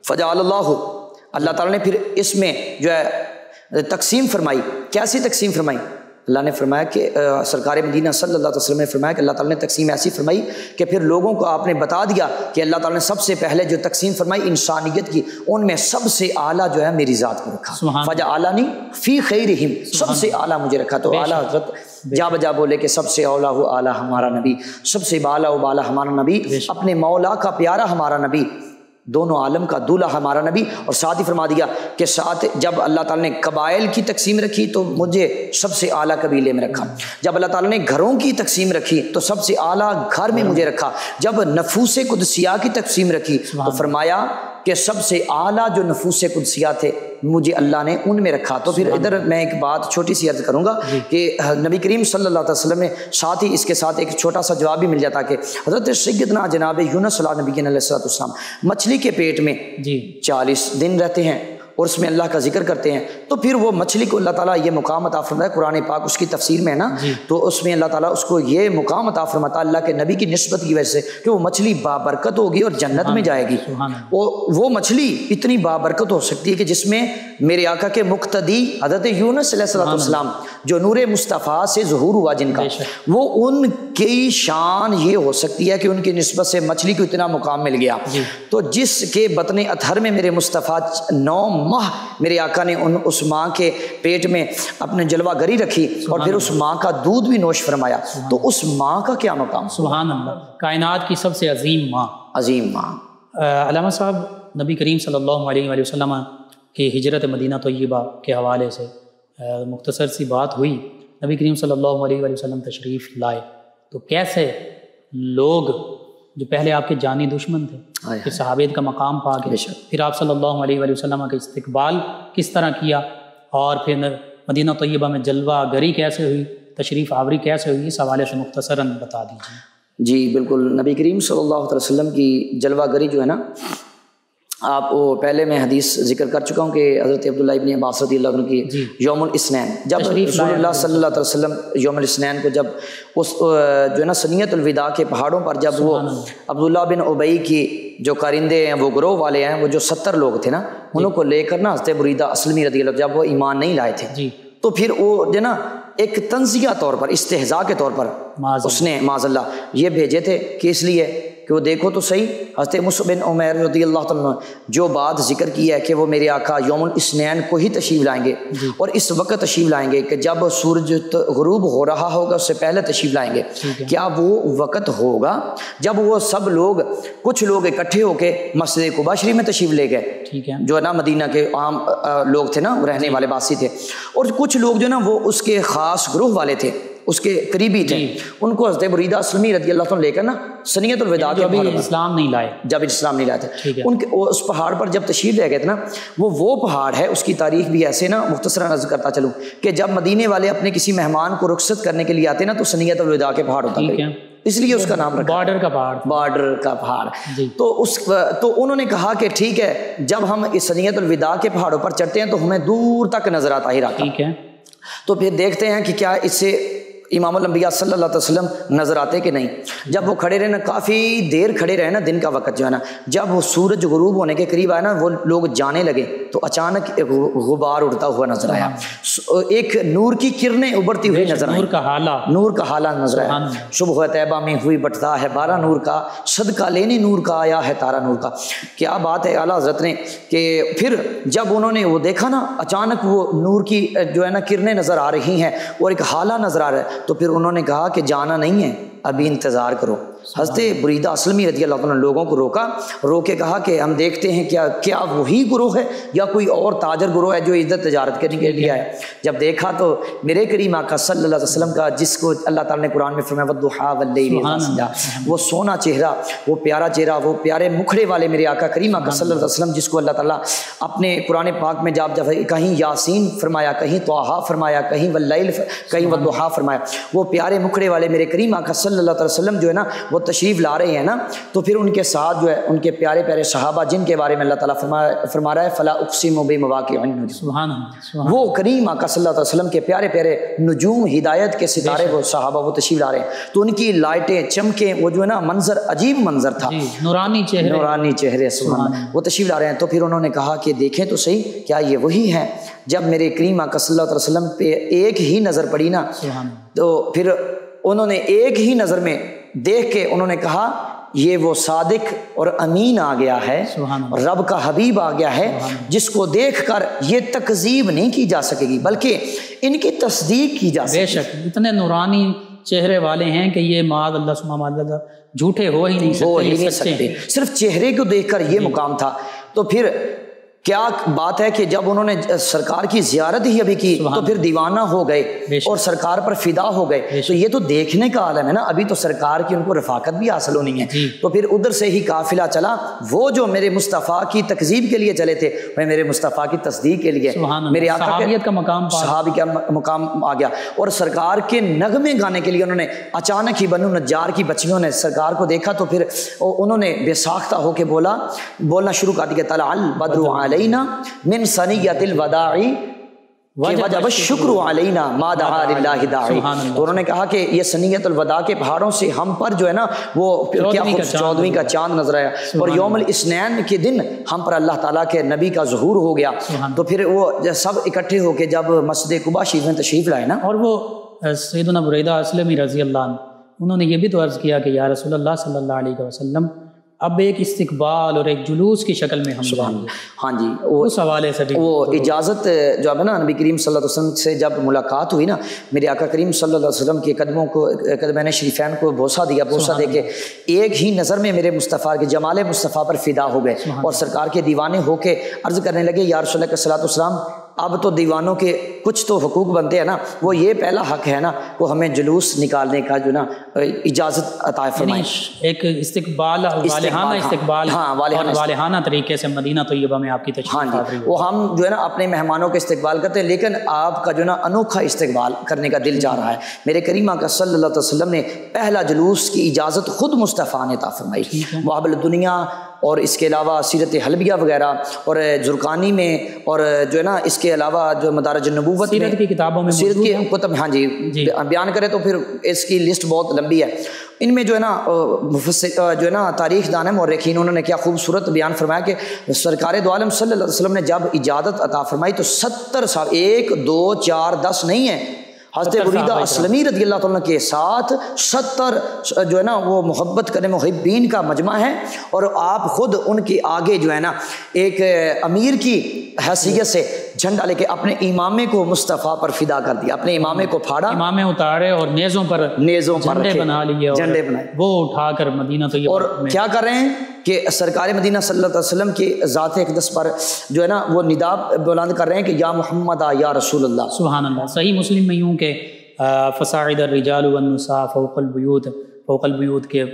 فجعل اللہ تعالیٰ نے پھر اس میں جو ہے تقسیم فرمائی. کیسی تقسیم فرمائی؟ اللہ نے فرمایا کہ سرکار مدینہ صلی اللہ علیہ وسلم نے فرمایا کہ اللہ تعالیٰ نے تقسیم ایسی فرمائی کہ پھر لوگوں کو آپ نے بتا دیا کہ اللہ تعالیٰ نے سب سے پہلے جو تقسیم فرمائی انسانیت کی، ان میں سب سے اعلیٰ جو ہے میری ذات کو رکھا. فجعلنی فی خیرہم، سب سے اعلیٰ مجھے رکھا. تو اعلیٰ حضرت جا بجا بولے کہ سب سے اولا ہو اعلیٰ ہمارا نبی، سب سے بالا و بالا ہمارا نبی، اپنے مولا کا پیارا ہمارا نبی، دونوں عالم کا دولہ ہمارا نبی. اور ساتھ ہی فرما دیا کہ ساتھ جب اللہ تعالیٰ نے قبائل کی تقسیم رکھی تو مجھے سب سے اعلیٰ قبیلے میں رکھا. جب اللہ تعالیٰ نے گھروں کی تقسیم رکھی تو سب سے اعلیٰ گھر میں مجھے رکھا. جب نفوس قدسیہ کی تقسیم رکھی تو فرمایا کہ سب سے اعلیٰ جو نفوس قدسیہ تھے مجھے اللہ نے ان میں رکھا. تو پھر ادھر میں ایک بات چھوٹی سی عرض کروں گا کہ نبی کریم صلی اللہ علیہ وسلم نے ساتھ ہی اس کے ساتھ ایک چھوٹا سا جواب بھی مل جاتا کہ حضرت سیدنا جناب یونس علیہ نبی علیہ السلام مچھلی کے پیٹ میں 40 دن رہتے ہیں اور اس میں اللہ کا ذکر کرتے ہیں. تو پھر وہ مچھلی کو اللہ تعالیٰ یہ مقام عطا فرماتا ہے. قرآن پاک اس کی تفسیر میں ہے نا، تو اس میں اللہ تعالیٰ اس کو یہ مقام عطا فرماتا ہے اللہ کے نبی کی نسبت کی وجہ سے کہ وہ مچھلی بابرکت ہوگی اور جنت میں جائے گی. وہ مچھلی اتنی بابرکت ہو سکتی ہے کہ جس میں میرے آقا کے مقتدی حضرت یونس علیہ السلام جو نور مصطفیٰ سے ظہور ہوا جن کا، وہ ان کی شان یہ ہو سکتی ہے کہ ان کی نسبت سے مچھلی کو اتنا مقام مل گیا. تو جس کے بطن اطہر میں میرے مصطفیٰ 9 ماہ میرے آقا نے اس ماں کے پیٹ میں اپنے جلوہ گری رکھی اور پھر اس ماں کا دودھ بھی نوش فرمایا. تو اس ماں کا کیا مقام؟ سبحان اللہ، کائنات کی سب سے عظیم ماں. عظیم ماں. علامہ صاحب نبی کریم صلی اللہ علیہ وآلہ وسلم کی ہجرت مدینہ طیبہ کے حوالے سے مختصر سی بات ہوئی. نبی کریم صلی اللہ علیہ وآلہ وسلم تشریف لائے تو کیسے لوگ جو پہلے آپ کے جانی دشمن تھے کہ صحابیت کا مقام پا کے پھر آپ صلی اللہ علیہ وآلہ وسلم کا استقبال کس طرح کیا اور پھر مدینہ طیبہ میں جلوہ گری کیسے ہوئی، تشریف آوری کیسے ہوئی، اس حوالے سے مختصراً بتا دیجیے. جی بالکل. نبی کریم صلی اللہ علیہ وسلم کی جلوہ گری جو ہے نا، آپ وہ پہلے میں حدیث ذکر کر چکا ہوں کہ حضرت عبداللہ ابن عباس رضی اللہ عنہ کی یوم الاثنین، جب رسول اللہ صلی اللہ علیہ وسلم یوم الاثنین کو جب اس جو ہے نا سنیت الوداع کے پہاڑوں پر جب وہ عبداللہ بن ابی کی جو کارندے ہیں وہ گروہ والے ہیں، وہ جو 70 لوگ تھے نا، انہوں کو لے کر نا حضرت بریدہ اسلمی رضی اللہ، جب وہ ایمان نہیں لائے تھے تو پھر وہ جو ہے نا ایک تنزیہ طور پر، استہزاء کے طور پر اس نے معاذ اللہ یہ بھیجے تھے کہ اس لیے کہ وہ دیکھو تو صحیح حضرت مصعب بن عمیر رضی اللہ تعالیٰ جو بات ذکر کی ہے کہ وہ میرے آقا یوم الاثنین کو ہی تشریف لائیں گے اور اس وقت تشریف لائیں گے کہ جب سورج غروب ہو رہا ہوگا اس سے پہلے تشریف لائیں گے. کیا وہ وقت ہوگا جب وہ سب لوگ، کچھ لوگ اکٹھے ہو کے مسجد قباء شریف میں تشریف لے گئے جو ہے نا مدینہ کے عام لوگ تھے نا، رہنے والے باسی تھے، اور کچھ لوگ جو نا وہ اس کے خاص گروہ والے تھے، اس کے قریبی تھے، ان کو حضرت بریدہ اسلمی رضی اللہ عنہ لے کر نا سنیت الوداع کے جب اسلام نہیں لائے، جب اسلام نہیں لائے تھے ان کے اس پہاڑ پر جب تشریف لے گئے تھے نا، وہ پہاڑ ہے، اس کی تاریخ بھی ایسے نا مختصراً عرض کرتا چلوں کہ جب مدینے والے اپنے کسی مہمان کو رخصت کرنے کے لیے آتے نا تو سنیت الوداع کے پہاڑ ہوتا ہے، اس لیے اس کا نام رکھا بارڈر کا پہاڑ، بارڈر کا پہاڑ. تو انہوں نے کہا کہ ٹھیک ہے جب ہم اس سنیت الوداع کے پہاڑوں پر چڑھتے ہیں تو ہمیں دور تک نظر آتا ہی رہتا. تو پھر دیکھتے ہیں کہ کیا اس سے امام الانبیاء صلی اللہ علیہ وسلم نظر آتے کہ نہیں. جب وہ کھڑے رہے نا، کافی دیر کھڑے رہے نا، دن کا وقت جو ہے نا، جب وہ سورج غروب ہونے کے قریب آیا نا، وہ لوگ جانے لگے تو اچانک ایک غبار اڑتا ہوا نظر آیا، ایک نور کی کرنیں ابھرتی ہوئی نظر آئی، نور کا حالہ نظر آیا. صبح طیبہ میں ہوئی بٹتا ہے بارہ نور کا، صدقہ لینے نور کا آیا ہے تارا نور کا. کیا بات ہے اعلیٰ حضرت نے کہ پھر جب انہوں نے وہ دیکھا نا، اچانک وہ نور کی جو ہے نا کرنیں نظر آ رہی ہیں اور ایک حالہ نظر آ رہا ہے، تو پھر انہوں نے کہا کہ جانا نہیں ہے، ابھی انتظار کرو. حضرت بریدہ اسلمی رضی اللہ عنہ نے لوگوں کو رو کے کہا کہ ہم دیکھتے ہیں کیا وہی گروہ ہے یا کوئی اور تاجر گروہ ہے جو عزت تجارت کرنے کے لیے ہے. جب دیکھا تو میرے کریم آقا صلی اللہ علیہ وسلم کا، جس کو اللہ تعالیٰ نے قرآن میں فرمایا والضحیٰ واللیل اذا سجی، وہ سونا چہرہ، وہ پیارا چہرہ، وہ پیارے مکھڑے والے میرے آقا کریم آقا صلی اللہ علیہ وسلم، جس کو اللہ تعالیٰ اپنے قرآن پاک میں جب کہیں یاسین فرمایا، کہیں طٰہٰ فرمایا، کہیں واللیل، کہیں والضحیٰ فرمایا، وہ پیارے مکھڑے والے میرے کریم آقا صلی اللہ علیہ وسلم جو ہے نا وہ تشریف لا رہے ہیں نا، تو پھر ان کے ساتھ جو ہے ان کے پیارے پیارے صحابہ جن کے بارے میں اللہ تعالیٰ فرما رہا ہے فلا اقسم بمواقع النجوم، وہ کریم آقا صلی اللہ علیہ وسلم کے پیارے پیارے نجوم، ہدایت کے ستارے، وہ صحابہ وہ تشریف لا رہے ہیں، تو ان کی لائٹیں چمکیں، وہ جو ہے نا منظر عجیب منظر تھا، نورانی چہرے سبحان اللہ، وہ تشریف لا رہے ہیں. تو پھر انہوں نے کہا کہ دیکھیں تو صحیح کیا یہ وہی ہیں. جب میرے کریم آقا صلی اللہ علیہ وسلم پہ ایک ہی نظر پڑی نا، تو پھر انہوں نے ایک ہی نظر میں دیکھ کے انہوں نے کہا یہ وہ صادق اور امین آ گیا ہے، اور رب کا حبیب آ گیا ہے، جس کو دیکھ کر یہ تکذیب نہیں کی جا سکے گی بلکہ ان کی تصدیق کی جا سکے گی. بے شک اتنے نورانی چہرے والے ہیں کہ یہ معاذ اللہ سبحانہ اللہ جھوٹے ہو ہی نہیں سکتے. صرف چہرے کو دیکھ کر یہ مقام تھا. تو پھر کیا بات ہے کہ جب انہوں نے سرکار کی زیارت ہی ابھی کی تو پھر دیوانہ ہو گئے اور سرکار پر فدا ہو گئے. تو یہ تو دیکھنے کا عالم ہے نا، ابھی تو سرکار کی ان کو رفاقت بھی حاصل ہونی ہے. تو پھر ادھر سے ہی قافلہ چلا، وہ جو میرے مصطفیٰ کی تکذیب کے لیے چلے تھے، میں میرے مصطفیٰ کی تصدیق کے لیے، میرے آقا صحابیت کا مقام، صحابی کا مقام آ گیا. اور سرکار کے نغمے گانے کے لیے انہوں نے اچانک ہی بنو نجار کی بچیوں نے سرکار کو دیکھا تو پھر انہوں نے بے ساختہ ہو کے بولنا شروع کر دیا طلع البدر علینا من ثنیۃ الوداع وجب الشکر علینا ما دعا للہ داعی. تو انہوں نے کہا کہ یہ ثنیۃ الوداع کے پہاڑوں سے ہم پر جو ہے نا وہ کیا 14ویں کا چاند نظر آیا، اور یوم الاثنین کے دن ہم پر اللہ تعالیٰ کے نبی کا ظہور ہو گیا. تو پھر وہ سب اکٹھے ہو کے جب مسجد قباء شریف میں تشریف لائے نا، اور وہ سیدنا بریدہ اسلمی رضی اللہ عنہ، انہوں نے یہ بھی تو عرض کیا کہ یا رسول اللہ صلی اللہ علیہ وسلم اب ایک استقبال اور ایک جلوس کی شکل میں ہم جائیں گے. ہاں جی، اس حوالے سے بھی وہ اجازت جو ہے نا نبی کریم صلی اللہ علیہ وسلم سے جب ملاقات ہوئی نا، میرے آقا کریم صلی اللہ علیہ وسلم کے قدمین شریفین کو بوسہ دیا، بوسہ دے کے ایک ہی نظر میں میرے مصطفیٰ کے جمال مصطفیٰ پر فدا ہو گئے اور سرکار کے دیوانے ہو کے عرض کرنے لگے یا رسول اللہ صلی اللہ علیہ وسلم اب تو دیوانوں کے کچھ تو حقوق بنتے ہیں نا، وہ یہ پہلا حق ہے نا وہ ہمیں جلوس نکالنے کا جو نا اجازت عطا فرمائے. ایک استقبال، والہانہ طریقے سے مدینہ طیبہ میں آپ کی تشریف. ہاں جی، وہ ہم جو ہے نا اپنے مہمانوں کے استقبال کرتے ہیں، لیکن آپ کا جو نا انوکھا استقبال کرنے کا دل چاہ رہا ہے. میرے کریم آقا صلی اللہ علیہ وسلم نے پہلا جلوس کی اجازت خود مصطفیٰ نے عطا فرمائی. وہاب الدنیا اور اس کے علاوہ سیرت حلبیہ وغیرہ اور زرقانی میں، اور جو ہے نا اس کے علاوہ جو مدارج النبوت سیرت کی کتابوں میں، سیرت کی کتب، ہاں جی بیان کرے تو پھر اس کی لسٹ بہت لمبی ہے. ان میں جو ہے نا جو ہے نا تاریخ دان مورخین انہوں نے کیا خوبصورت بیان فرمایا کہ سرکار دو عالم صلی اللہ علیہ وسلم نے جب اجازت عطا فرمائی تو 70 سال، 1 2 4 10 نہیں ہے، حضرت بریدہ اسلمی رضی اللہ عنہ کے ساتھ 70 جو ہے نا وہ محبت کرنے محبین کا مجمع ہے، اور آپ خود ان کے آگے جو ہے نا ایک امیر کی حیثیت سے جھنڈا لے کے اپنے امامے کو مصطفیٰ پر فدا کر دیا، اپنے امامے کو پھاڑا، امامے اتارے اور نیزوں پر جھنڈے بنا لیے، جھنڈے بنائے، وہ اٹھا کر مدینہ طیبہ اور کیا کر رہے ہیں کہ سرکار مدینہ صلی اللہ علیہ وسلم کی ذات اقدس پر جو ہے نا وہ ندا بلند کر رہے ہیں کہ یا محمد یا رسول اللہ. سبحان اللہ. صحیح مسلم میں یوں کہ فصاعد الرجال والنساء فوق البیوت کے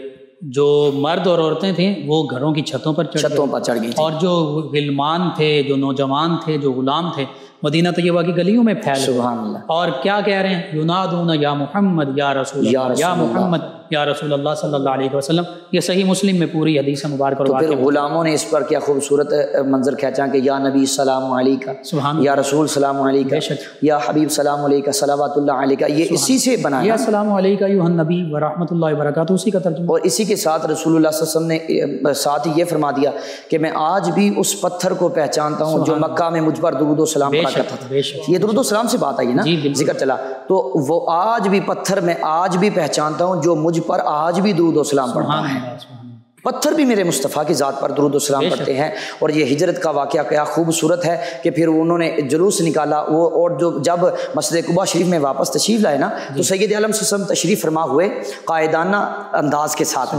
جو مرد اور عورتیں تھیں وہ گھروں کی چھتوں پر چڑھ گئی، اور جو غلمان تھے، جو نوجوان تھے، جو غلام تھے، مدینہ طیبہ کی گلیوں میں پھیل گئے سبحان اللہ۔ اور کیا کہہ رہے ہیں؟ یونادون یا محمد یا رسول اللہ، یا محمد یا رسول اللہ صلی اللہ علیہ وسلم۔ یہ صحیح مسلم میں پوری حدیث مبارک اور تو پھر واقعہ۔ غلاموں نے اس پر کیا خوبصورت منظر کھینچا کہ یا نبی سلام علیکہ، سبحان یا رسول سلام علیکہ، بے شک۔ یا حبیب سلام علیکہ، صلوات اللہ علیکہ، یہ اسی سے یا بنایا، السلام علیکم ایھا النبی ورحمۃ اللہ وبرکاتہ، اسی کا ترجمہ۔ اور اسی کے ساتھ رسول اللہ صلی اللہ علیہ وسلم نے ساتھ ہی یہ فرما دیا کہ میں آج بھی اس پتھر کو پہچانتا ہوں جو مکہ میں مجھ پر درود و سلام بے پڑھا شک، کرتا تھا۔ بے شک۔ یہ درود و سلام سے بات آئی نا، جی، بالکل۔ ذکر چلا، تو وہ آج بھی پتھر میں آج بھی پہچانتا ہوں جو مجھ پر آج بھی درود و سلام پڑھتا سبحان ہے۔ اللہ، سبحان اللہ۔ پتھر بھی میرے مصطفیٰ کی ذات پر درود و سلام پڑھتے ہیں۔ اور یہ ہجرت کا واقعہ کیا خوبصورت ہے کہ پھر انہوں نے جلوس نکالا وہ، اور جب مسجد قباء شریف میں واپس تشریف لائے نا تو سید عالم صلی اللہ علیہ وسلم تشریف فرما ہوئے قائدانہ انداز کے ساتھ۔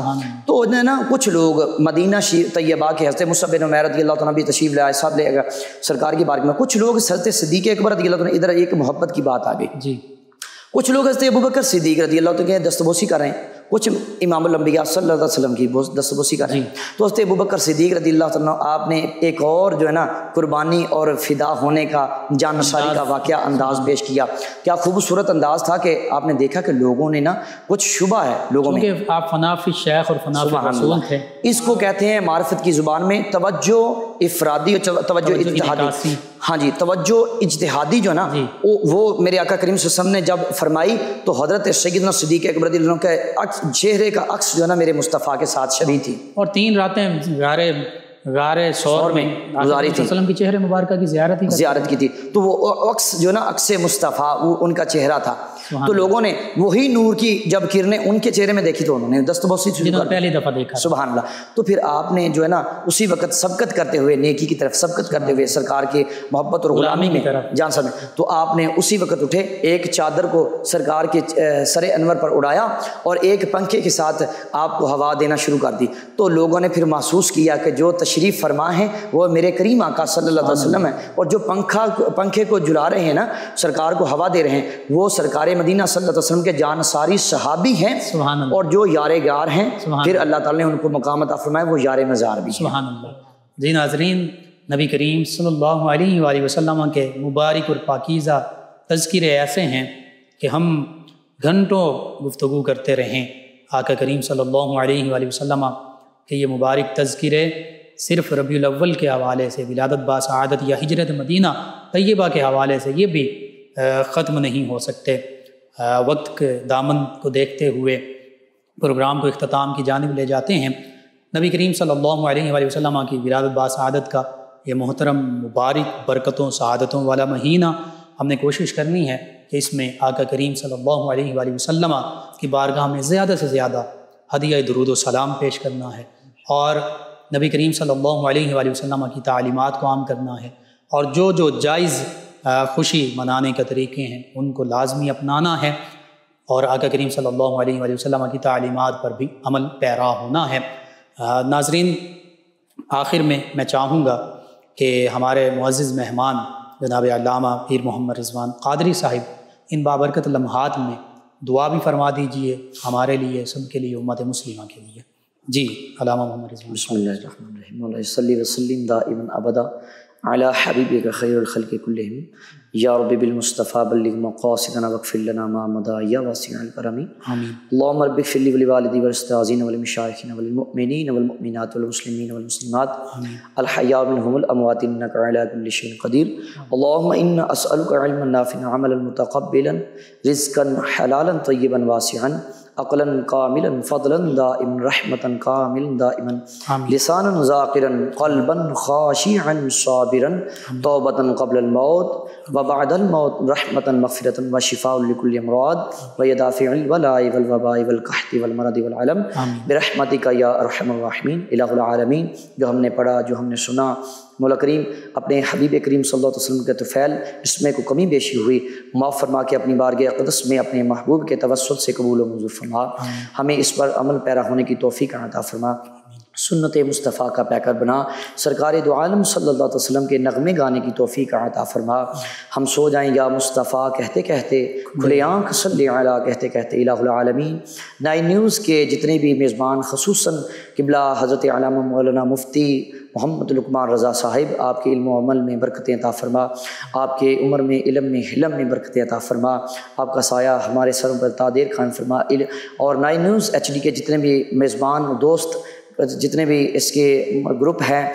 تو نا کچھ لوگ مدینہ طیبہ کے حضرت مصعب بن عمیر رضی اللہ تعالیٰ بھی تشریف لائے ساتھ لے گئے سرکار کی بارگاہ میں۔ کچھ لوگ حضرت صدیق اکبر رضی اللہ تعالیٰ، ادھر ایک محبت کی بات آ گئی، جی۔ کچھ لوگ حضرت ابوبکر صدیق رضی اللہ تعالیٰ کے دستبوسی کر رہے ہیں، کچھ امام الانبیاء صلی اللہ علیہ وسلم کی دستبوسی کر رہے ہیں۔ تو حضرت ابوبکر صدیق رضی اللہ عنہ آپ نے ایک اور جو ہے نا قربانی اور فدا ہونے کا، جان نثاری کا واقعہ انداز پیش کیا۔ کیا خوبصورت انداز تھا کہ آپ نے دیکھا کہ لوگوں نے نا کچھ شبہ ہے لوگوں میں، کیونکہ آپ فنا فی شیخ اور فنا فی رسول تھے۔ اس کو کہتے ہیں معرفت کی زبان میں توجہ افرادی اور توجہ اجتہادی۔ ہاں جی، توجہ اجتہادی جو نا وہ میرے آقا کریم صلی اللہ علیہ وسلم نے جب فرمائی تو حضرت سیدنا صدیق اکبر رضی اللہ عنہ کے چہرے کا عکس جو ہے نا میرے مصطفیٰ کے ساتھ شبیہ تھی، اور 3 راتیں غار ثور میں گزاری تھی، وسلم کی چہرے مبارکہ کی زیارت کی تھی۔ تو وہ عکس جو نا عکس مصطفیٰ وہ ان کا چہرہ تھا۔ تو لوگوں نے وہی نور کی جب کرنیں ان کے چہرے میں دیکھی تو انہوں نے دستبوسی پہلی دفعہ دیکھا۔ سبحان اللہ۔ تو پھر آپ نے جو ہے نا اسی وقت سبقت کرتے ہوئے، نیکی کی طرف سبقت کرتے ہوئے، سرکار کے محبت اور غلامی میں جان سمجھ، تو آپ نے اسی وقت اٹھے، ایک چادر کو سرکار کے سر انور پر اڑایا اور ایک پنکھے کے ساتھ آپ کو ہوا دینا شروع کر دی۔ تو لوگوں نے پھر محسوس کیا کہ جو تشریف فرما ہیں وہ میرے کریم آقا صلی اللہ علیہ وسلم ہیں، اور جو پنکھے کو جلا رہے ہیں نا، سرکار کو ہوا دے رہے ہیں، وہ سرکار مدینہ صلی اللہ علیہ وسلم کے جانثاری صحابی ہیں، اور جو یار غار ہیں پھر اللہ تعالیٰ نے ان کو مقام عطا فرمایا، وہ یار مزار بھی ہیں۔ سبحان اللہ۔ جی ناظرین، نبی کریم صلی اللہ علیہ وآلہ وسلم کے مبارک اور پاکیزہ تذکرے ایسے ہیں کہ ہم گھنٹوں گفتگو کرتے رہیں آقا کریم صلی اللہ علیہ وآلہ وسلم کہ یہ مبارک تذکرے صرف ربیع الاول کے حوالے سے، ولادت باسعادت یا ہجرت مدینہ طیبہ کے حوالے سے یہ بھی ختم نہیں ہو سکتے۔ وقت کے دامن کو دیکھتے ہوئے پروگرام کو اختتام کی جانب لے جاتے ہیں۔ نبی کریم صلی اللہ علیہ وآلہ وسلم کی ولادت باسعادت کا یہ محترم مبارک برکتوں سعادتوں والا مہینہ، ہم نے کوشش کرنی ہے کہ اس میں آقا کریم صلی اللہ علیہ وآلہ وسلم کی بارگاہ میں زیادہ سے زیادہ ہدیہ درود و سلام پیش کرنا ہے، اور نبی کریم صلی اللہ علیہ وآلہ وسلم کی تعلیمات کو عام کرنا ہے، اور جو جائز خوشی منانے کے طریقے ہیں ان کو لازمی اپنانا ہے، اور آقا کریم صلی اللہ علیہ وآلہ وسلم کی تعلیمات پر بھی عمل پیرا ہونا ہے۔ ناظرین، آخر میں چاہوں گا کہ ہمارے معزز مہمان جناب علامہ پیر محمد رضوان قادری صاحب ان بابرکت لمحات میں دعا بھی فرما دیجئے ہمارے لیے، سب کے لیے، امت مسلمہ کے لیے۔ جی علامہ محمد رضوان۔ بسم اللہ الرحمن الرحیم، اللہم صلی وسلم دائما ابدا علی حبیبک خیر الخلق کلہم، یا رب بالمصطفیٰ بلغ مقاصدنا واغفر لنا ما مضى یا واسع الکرم، آمین۔ اللہم رب اغفر لی ولوالدی والاستاذین والمشایخین والمؤمنین والمؤمنات والمسلمین والمسلمات الحیاء منهم الاموات انک علی کل شیء قدیر، اللہم انا اسألک علما نافعا عملا متقبلا رزقا حلالا طیبا واسعا عقلا کاملا فضلا دائما رحمتا کاملا دائما لسانا ذاکرا قلبا خاشعا صابرا توبة قبل الموت وبعد الموت رحمتا مغفرتا وشفاء لكل امراض ويدافع البلاء والوباء والقحط والمرض والعلم برحمتک یا ارحم الراحمین۔ الہ العالمین، جو ہم نے پڑھا، جو ہم نے سنا، مولا کریم اپنے حبیب کریم صلی اللہ علیہ وسلم کے طفیل اس میں کو کمی بیشی ہوئی معاف فرما کے اپنی بارگاہ اقدس میں اپنے محبوب کے توسل سے قبول و منظور فرما، ہمیں اس پر عمل پیرا ہونے کی توفیق عطا فرما، سنت مصطفیٰ کا پیکر بنا، سرکار دو عالم صلی اللہ علیہ وسلم کے نغمے گانے کی توفیق عطا فرما۔ ہم سو جائیں یا مصطفیٰ کہتے کہتے، کھلے آنکھ صلی علیہ کہتے کہتے۔ الہ العالمین، 9 نیوز کے جتنے بھی میزبان، خصوصاً قبلہ حضرت علامہ مولانا مفتی محمد لقمان رضا صاحب، آپ کے علم و عمل میں برکتیں عطا فرما، آپ کے عمر میں، علم میں، حلم میں برکتیں عطا فرما، آپ کا سایہ ہمارے سروں پر تادیر قائم فرما، اور 9 نیوز HD کے جتنے بھی میزبان دوست، جتنے بھی اس کے گروپ ہیں،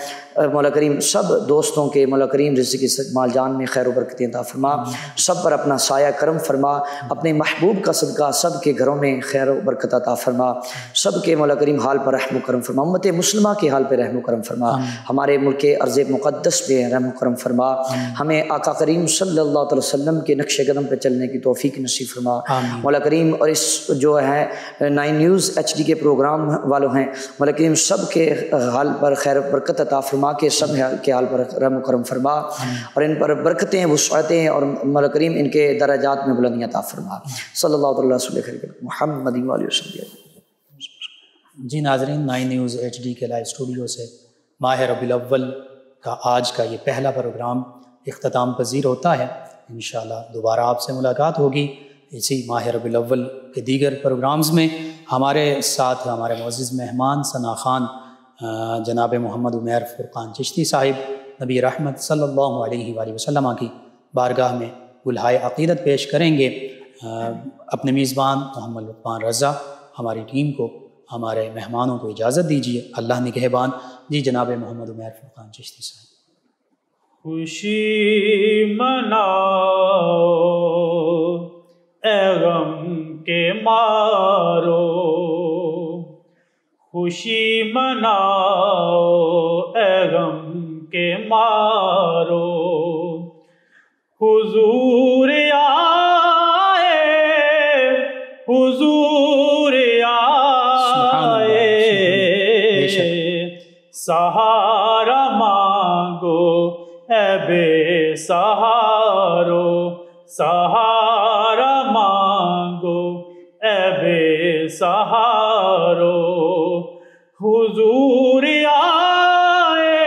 مولا کریم سب دوستوں کے مولا کریم رزق مال جان میں خیر و برکتیں عطا فرما، سب پر اپنا سایہ کرم فرما، اپنے محبوب کا صدقہ سب کے گھروں میں خیر و برکت عطا فرما، سب کے مولا کریم حال پر رحم و کرم فرما، امت مسلمہ کے حال پہ رحم و کرم فرما، ہمارے ملک ارض مقدس پہ رحم و کرم فرما، ہمیں آقا کریم صلی اللہ علیہ وسلم کے نقش قدم پہ چلنے کی توفیق نصیب فرما مولا کریم، اور اس جو ہے 9 نیوز HD کے پروگرام والوں ہیں مولا کریم سب کے حال پر خیر و برکت عطا فرما، کہ سب کے حال پر رحم و کرم فرما، اور ان پر برکتیں، وسعتیں، اور مولا کریم ان کے درجات میں بلندیاں عطا فرما، صلی اللہ علیہ وسلم محمد علیہ وسلم۔ جی ناظرین، 9 نیوز HD کے لائیو اسٹوڈیو سے ماہ ربیع الاول کا آج کا یہ پہلا پروگرام اختتام پذیر ہوتا ہے۔ انشاءاللہ دوبارہ آپ سے ملاقات ہوگی اسی ماہ ربیع الاول کے دیگر پروگرامز میں۔ ہمارے ساتھ ہمارے معزز مہمان ثنا خان جناب محمد عمیر فرقان چشتی صاحب نبی رحمت صلی اللہ علیہ وآلہ وسلم کی بارگاہ میں گلہائے عقیدت پیش کریں گے۔ اپنے میزبان محمد لقمان رضا، ہماری ٹیم کو، ہمارے مہمانوں کو اجازت دیجیے، اللہ نگہبان۔ جی جناب محمد عمیر فرقان چشتی صاحب۔ خوشی مناؤ اے غم کے مارو، خوشی مناؤ اے غم کے مارو، حضور آئے، حضور آئے، سہارا مانگو اے بے سہارو، سہارا مانگو اے بے سہارو، حضور آئے،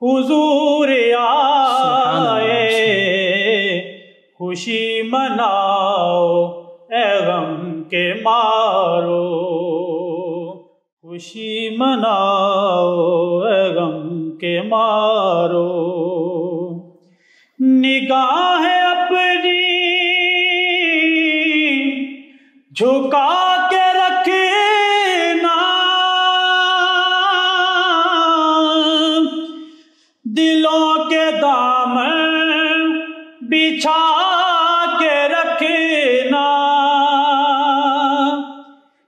حضور آئے، خوشی مناؤ اے غم کے مارو، خوشی مناؤ اے غم کے مارو، نگاہ اپنی جھکا کے رکھنا، دلوں کے دامن بچھا کے رکھنا،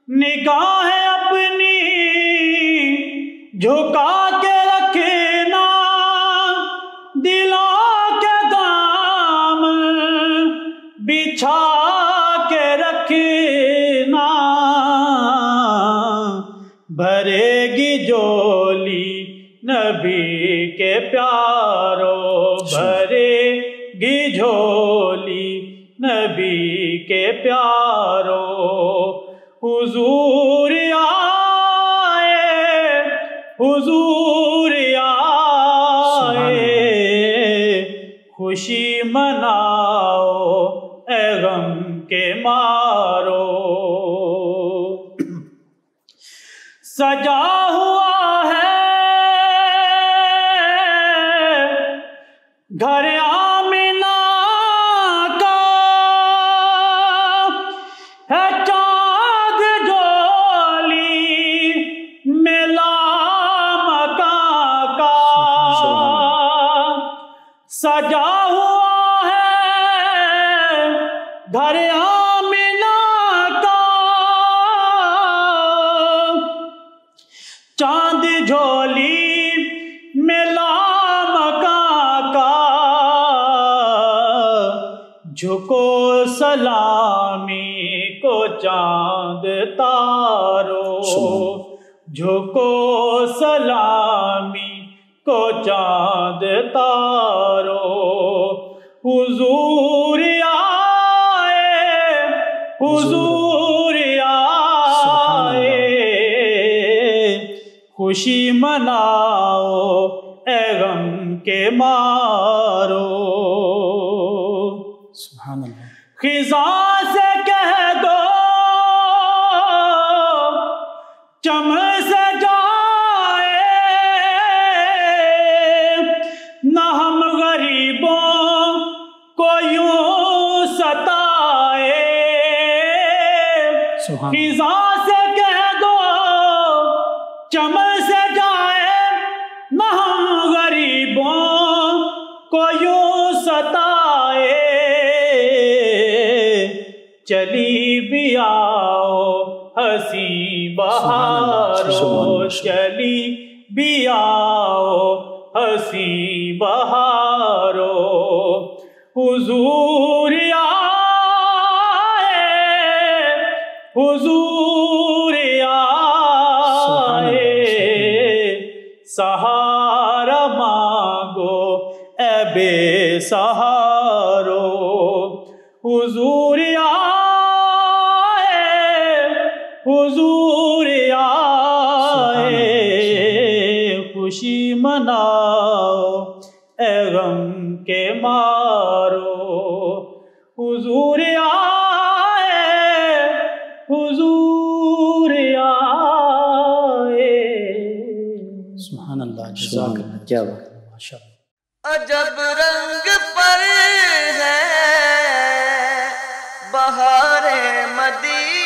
نگاہ اپنی جھکا کے رکھنا، دلوں کے دامن بچھا کے رکھنا، بھرے گی جولی نبی کے پیارو، بھرے گی جھولی نبی کے پیارو، حضور آئے، حضور آئے، خوشی مناؤ اے غم کے مارو، سجا ہوا ہے گھر آمنہ کا، ہے چاند جولی میں لامکاں کا، سجا ہوا ہے گھر آمنہ کا، چاند جھولی میں لامکاں کا، جھکو سلامی کو چاند تارو، جھکو سلامی کو چاند تارو، حضور آئے، حضور آئے، خوشی مناؤ اے غم کے مارو، سبحان اللہ۔ خزاں سے کہہ دو چمن سے جائے، خزاں سے کہہ دو چمن سے جائے نہ ہم غریبوں کو یوں ستائے، چلی بھی آؤ ہنسی بہارو، چلی بھی آؤ ہنسی بہارو، حضور آئے حضور آئے، سہارا مانگو اے بے سہارو، حضور آئے حضور آئے، خوشی مناؤ اے غم کے مارو، حضور آئے حضور آئے۔ سبحان اللہ، جزاک اللہ، کیا بات۔ ماشاء اللہ۔ عجب رنگ پر ہے بہار مدینہ